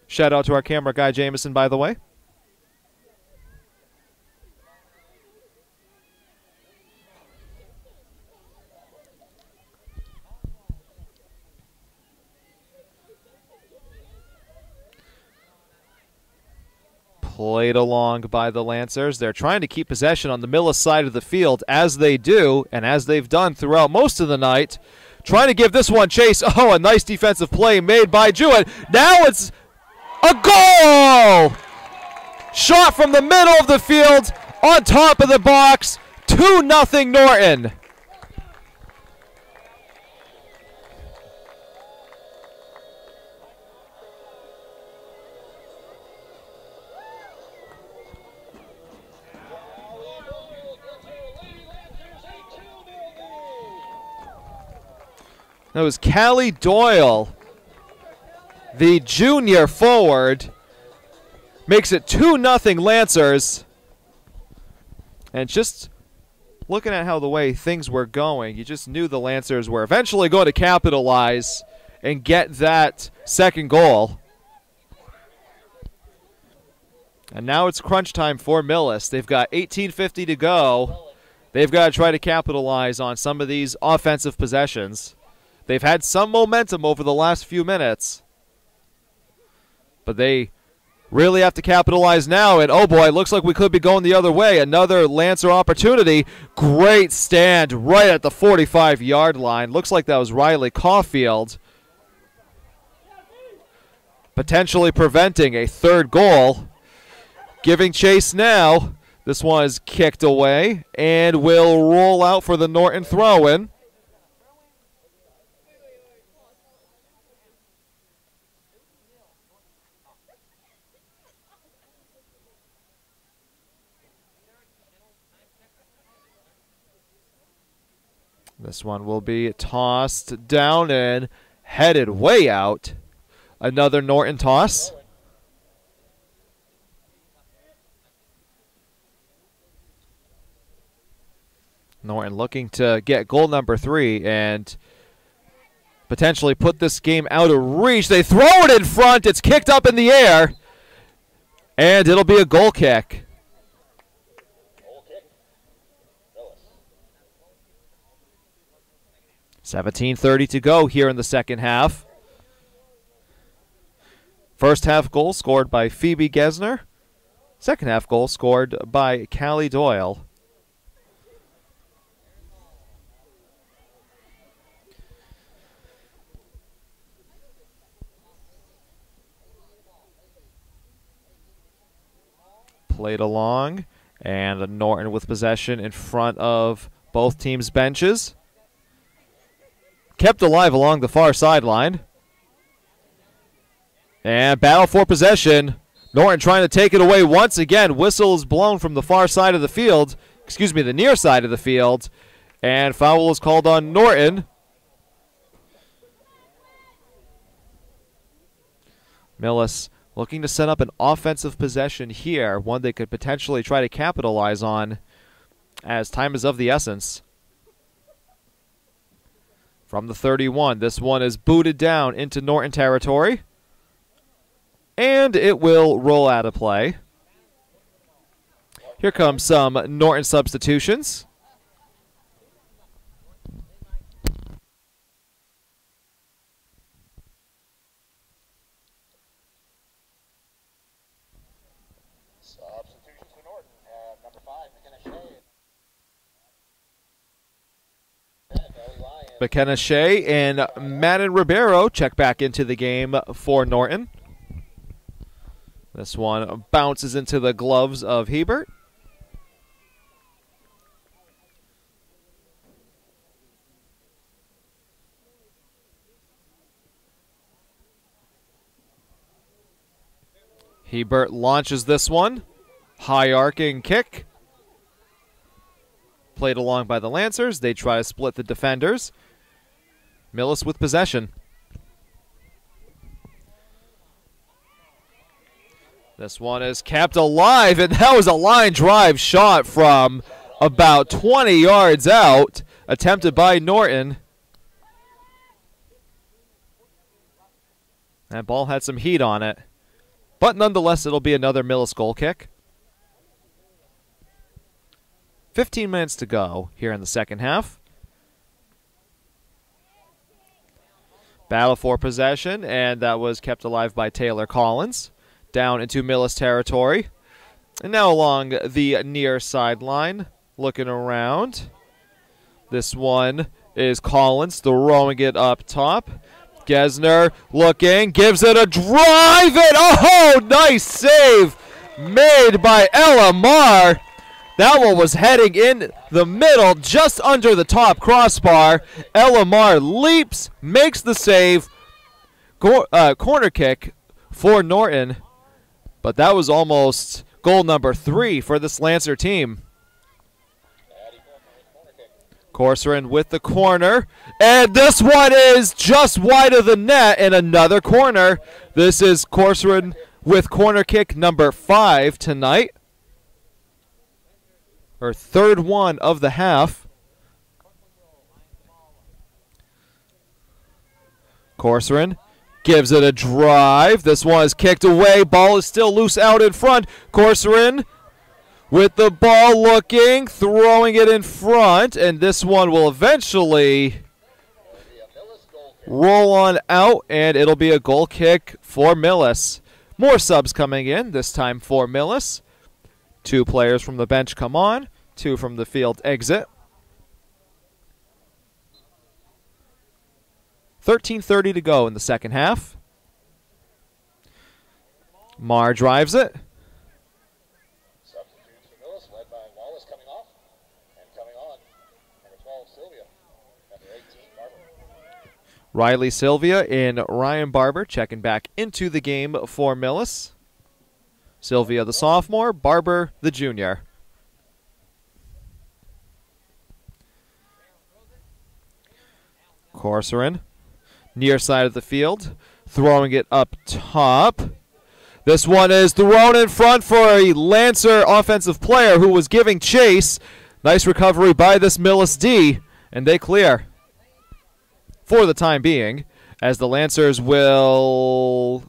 Shout out to our camera guy, Jameson, by the way. Played along by the Lancers. They're trying to keep possession on the Millis side of the field, as they do, and as they've done throughout most of the night. Trying to give this one chase. Oh, a nice defensive play made by Jewett. Now it's a goal! Shot from the middle of the field, on top of the box. 2-0 Norton. That was Callie Doyle, the junior forward, makes it 2-0 Lancers. And just looking at how the way things were going, you just knew the Lancers were eventually going to capitalize and get that second goal. And now it's crunch time for Millis. They've got 18:50 to go. They've got to try to capitalize on some of these offensive possessions. They've had some momentum over the last few minutes, but they really have to capitalize now. And oh boy, looks like we could be going the other way. Another Lancer opportunity. Great stand right at the 45-yard line. Looks like that was Riley Caulfield, potentially preventing a third goal. Giving chase now. This one is kicked away and will roll out for the Norton throw-in. This one will be tossed down and headed way out. Another Norton toss. Norton looking to get goal number 3 and potentially put this game out of reach. They throw it in front. It's kicked up in the air. And it'll be a goal kick. 17:30 to go here in the second half. First half goal scored by Phoebe Gesner. Second half goal scored by Callie Doyle. Played along, and Norton with possession in front of both teams' benches. Kept alive along the far sideline. And battle for possession. Norton trying to take it away once again. Whistle is blown from the far side of the field. Excuse me, the near side of the field. And foul is called on Norton. Millis looking to set up an offensive possession here, one they could potentially try to capitalize on as time is of the essence. From the 31, this one is booted down into Norton territory. And it will roll out of play. Here comes some Norton substitutions. Substitutions for Norton. Number 5, McKenna Shea. McKenna Shea and Madden Ribeiro check back into the game for Norton. This one bounces into the gloves of Hebert. Hebert launches this one. High arcing kick. Played along by the Lancers. They try to split the defenders. Millis with possession. This one is kept alive, and that was a line drive shot from about 20 yards out, attempted by Norton. That ball had some heat on it. But nonetheless, it'll be another Millis goal kick. 15 minutes to go here in the second half. Battle for possession, and that was kept alive by Taylor Collins. Down into Millis territory. And now along the near sideline, looking around. This one is Collins throwing it up top. Gesner looking, gives it a drive, and oh, nice save made by Elamar. That one was heading in the middle, just under the top crossbar. Elamar leaps, makes the save. Corner kick for Norton, but that was almost goal number 3 for this Lancer team. Corcoran with the corner, and this one is just wide of the net, and another corner. This is Corcoran with corner kick number 5 tonight. Her third one of the half. Corcoran gives it a drive. This one is kicked away. Ball is still loose out in front. Corcoran with the ball looking, throwing it in front, and this one will eventually roll on out, and it'll be a goal kick for Millis. More subs coming in, this time for Millis. 2 players from the bench come on, 2 from the field exit. 13:30 to go in the second half. Marr drives it. Riley Sylvia and Ryan Barber checking back into the game for Millis. Sylvia the sophomore, Barber the junior. Corcoran, near side of the field, throwing it up top. This one is thrown in front for a Lancer offensive player who was giving chase. Nice recovery by this Millis D, and they clear for the time being, as the Lancers will,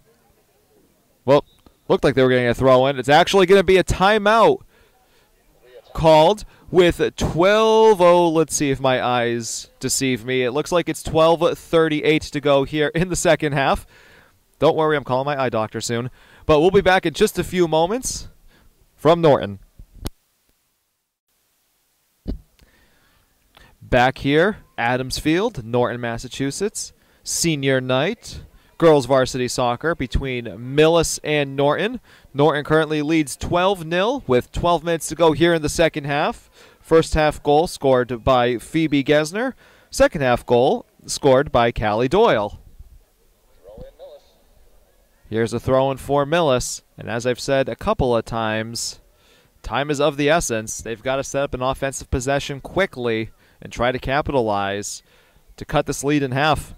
well, looked like they were getting a throw in. It's actually going to be a timeout called with 12, let's see if my eyes deceive me. It looks like it's 12:38 to go here in the second half. Don't worry, I'm calling my eye doctor soon. But we'll be back in just a few moments from Norton. Back here, Adams Field, Norton, Massachusetts. Senior night, girls varsity soccer between Millis and Norton. Norton currently leads 12-0 with 12 minutes to go here in the second half. First half goal scored by Phoebe Gesner. Second half goal scored by Callie Doyle. Here's a throw-in for Millis. And as I've said a couple of times, time is of the essence. They've got to set up an offensive possession quickly and try to capitalize to cut this lead in half.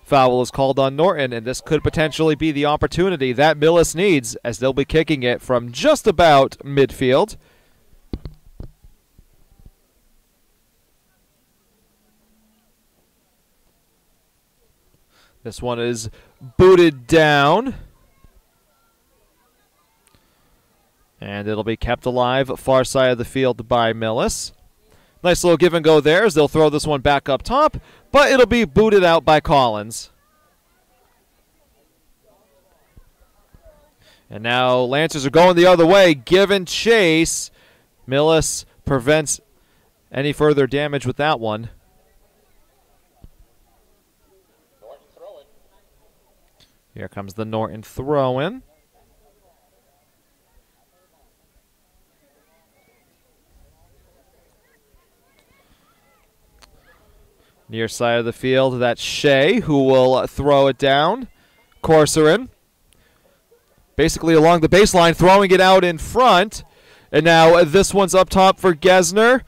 Foul is called on Norton, and this could potentially be the opportunity that Millis needs, as they'll be kicking it from just about midfield. This one is booted down. And it'll be kept alive far side of the field by Millis. Nice little give and go there as they'll throw this one back up top, but it'll be booted out by Collins. And now Lancers are going the other way, giving chase. Millis prevents any further damage with that one. Here comes the Norton throw-in. Near side of the field, that's Shea, who will throw it down. Corcoran, basically along the baseline, throwing it out in front. And now this one's up top for Gesner.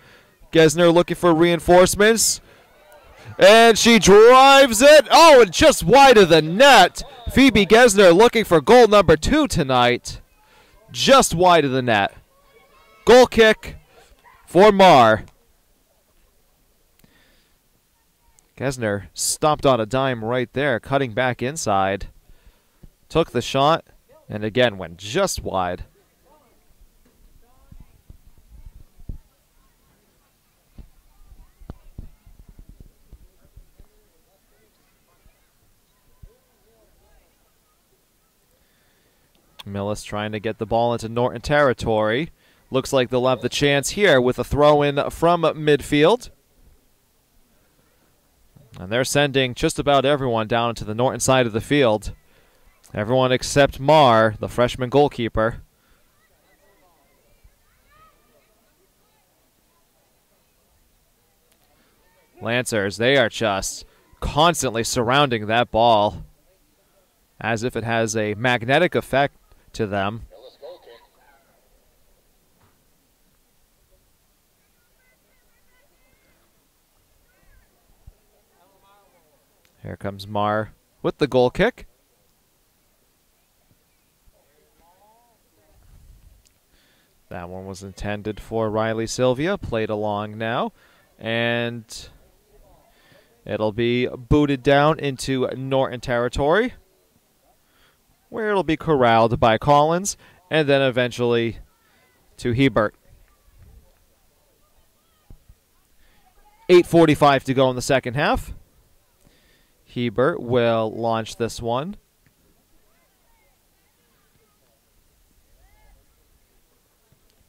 Gesner looking for reinforcements. And she drives it. Oh, and just wide of the net. Phoebe Gesner looking for goal number 2 tonight. Just wide of the net. Goal kick for Mar. Gesner stopped on a dime right there, cutting back inside. Took the shot, and again went just wide. Millis trying to get the ball into Norton territory. Looks like they'll have the chance here with a throw-in from midfield. And they're sending just about everyone down to the Norton side of the field. Everyone except Mar, the freshman goalkeeper. Lancers, they are just constantly surrounding that ball as if it has a magnetic effect to them. Here comes Mar with the goal kick. That one was intended for Riley Sylvia. Played along now. And it'll be booted down into Norton territory, where it'll be corralled by Collins, and then eventually to Hebert. 8:45 to go in the second half. Hebert will launch this one.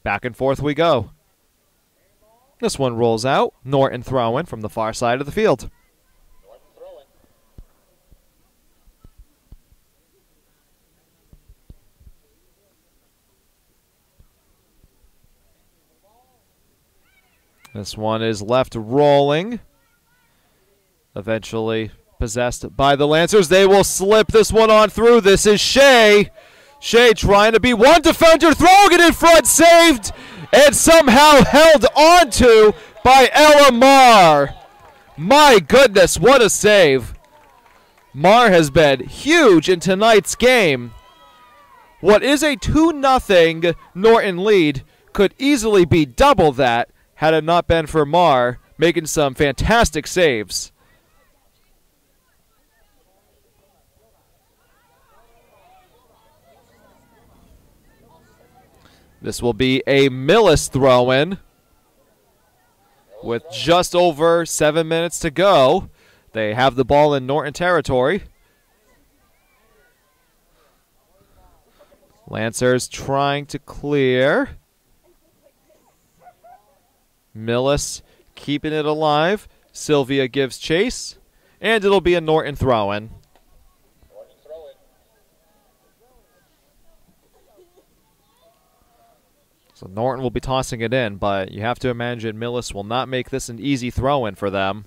Back and forth we go. This one rolls out. Norton throwing from the far side of the field. This one is left rolling. Eventually possessed by the Lancers. They will slip this one on through. This is Shea. Shea trying to be one defender, throwing it in front, saved, and somehow held onto by Ella Mar. My goodness, what a save. Mar has been huge in tonight's game. What is a 2-0 Norton lead could easily be double that had it not been for Mar making some fantastic saves. This will be a Millis throw-in with just over 7 minutes to go. They have the ball in Norton territory. Lancers trying to clear. Millis keeping it alive. Sylvia gives chase, and it'll be a Norton throw-in. So Norton will be tossing it in, but you have to imagine Millis will not make this an easy throw-in for them.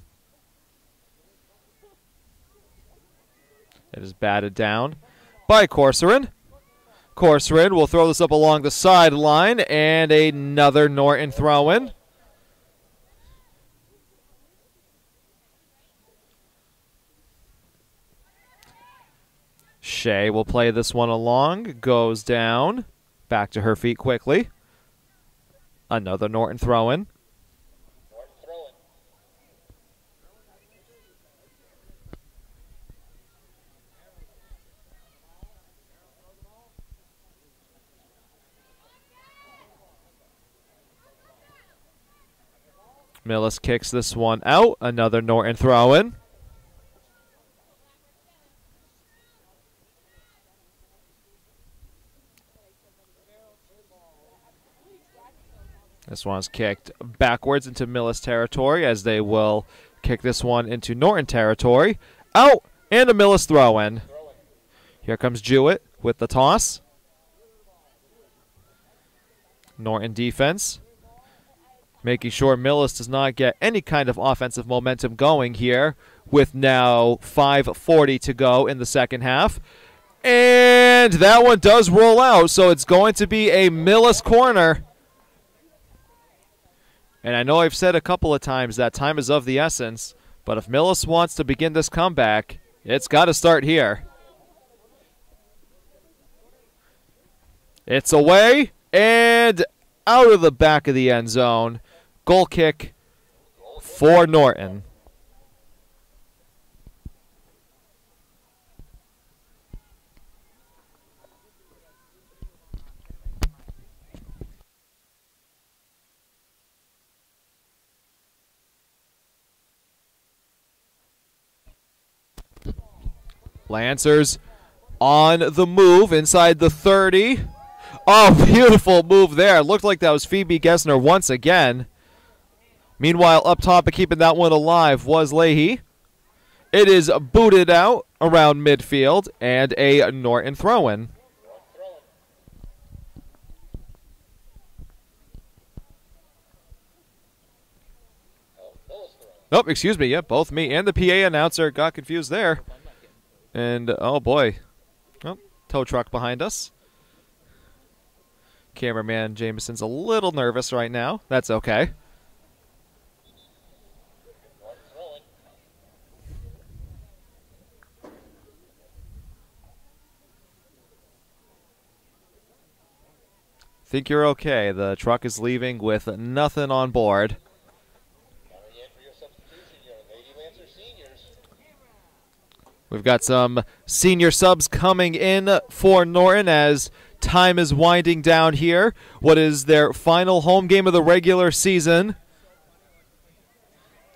It is batted down by Corcoran. Corcoran will throw this up along the sideline, and another Norton throw-in. Shea will play this one along, goes down, back to her feet quickly. Another Norton throw-in. Millis kicks this one out. Another Norton throw-in. This one's kicked backwards into Millis territory as they will kick this one into Norton territory. Out, and a Millis throw-in. Here comes Jewett with the toss. Norton defense, making sure Millis does not get any kind of offensive momentum going here with now 5:40 to go in the second half. And that one does roll out, so it's going to be a Millis corner. And I know I've said a couple of times that time is of the essence, but if Millis wants to begin this comeback, it's got to start here. It's away and out of the back of the end zone. Goal kick for Norton. Lancers on the move inside the 30. Oh, beautiful move there. It looked like that was Phoebe Gessner once again. Meanwhile, up top and keeping that one alive was Leahy. It is booted out around midfield and a Norton throw-in. Nope, excuse me. Yeah, both me and the PA announcer got confused there. And, oh boy. Oh, tow truck behind us. Cameraman Jameson's a little nervous right now. That's okay. Think you're okay. The truck is leaving with nothing on board. We've got some senior subs coming in for Norton as time is winding down here. What is their final home game of the regular season?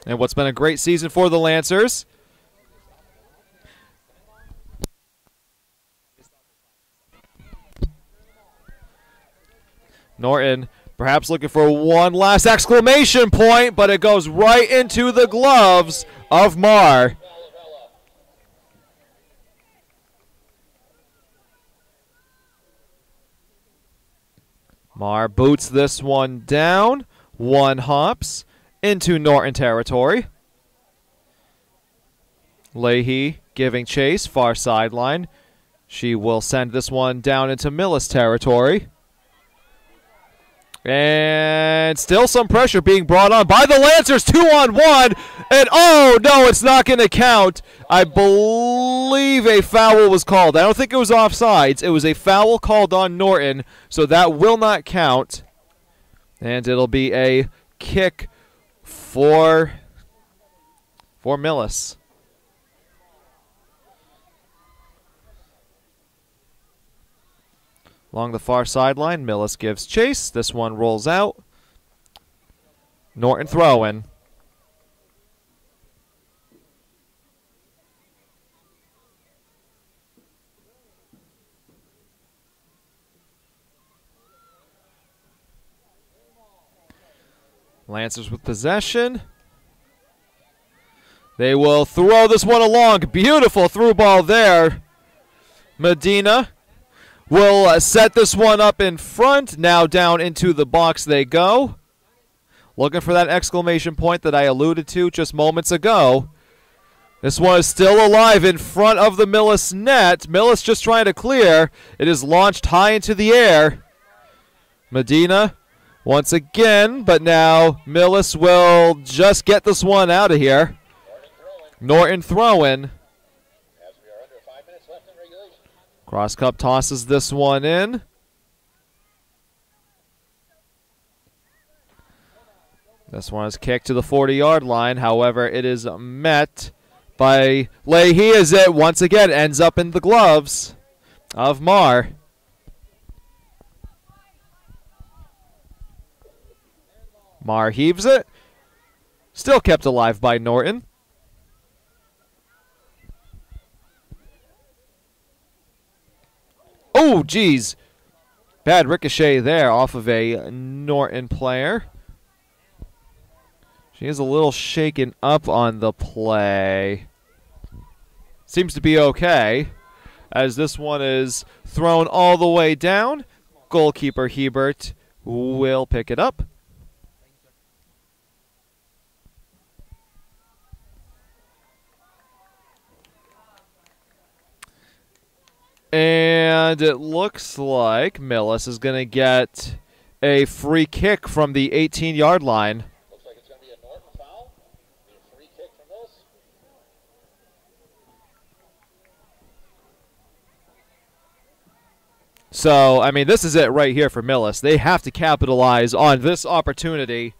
And what's been a great season for the Lancers. Norton perhaps looking for one last exclamation point, but it goes right into the gloves of Marr. Marr boots this one down. One hops into Norton territory. Leahy giving chase, far sideline. She will send this one down into Millis territory. And still some pressure being brought on by the Lancers, 2-on-1. And oh no, it's not going to count. I believe a foul was called. I don't think it was offsides. It was a foul called on Norton, so that will not count. And it'll be a kick for Millis. Along the far sideline, Millis gives chase. This one rolls out. Norton throw-in. Lancers with possession. They will throw this one along. Beautiful through ball there. Medina will set this one up in front. Now down into the box they go. Looking for that exclamation point that I alluded to just moments ago. This one is still alive in front of the Millis net. Millis just trying to clear. It is launched high into the air. Medina once again, but now Millis will just get this one out of here. Norton throw-in. Cross Cup tosses this one in. This one is kicked to the 40-yard line. However, it is met by Leahy as it once again ends up in the gloves of Marr. Marr heaves it. Still kept alive by Norton. Oh, geez. Bad ricochet there off of a Norton player. She is a little shaken up on the play. Seems to be okay. as this one is thrown all the way down. Goalkeeper Hebert will pick it up. And it looks like Millis is going to get a free kick from the 18-yard line. Looks like it's going to be a Norton foul. Be a free kick from Millis. So, I mean, this is it right here for Millis. They have to capitalize on this opportunity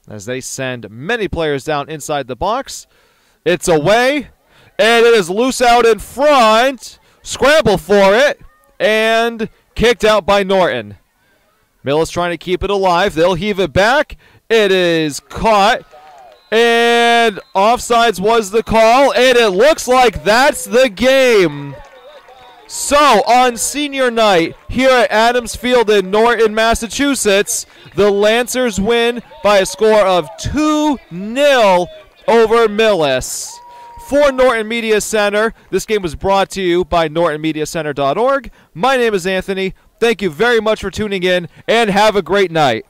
as they send many players down inside the box. It's away, and it is loose out in front. Scramble for it, and kicked out by Norton. Millis trying to keep it alive. They'll heave it back. It is caught, and offsides was the call, and it looks like that's the game. So, on senior night here at Adams Field in Norton, Massachusetts, the Lancers win by a score of 2-0 over Millis. For Norton Media Center, this game was brought to you by NortonMediaCenter.org. My name is Anthony. Thank you very much for tuning in, and have a great night.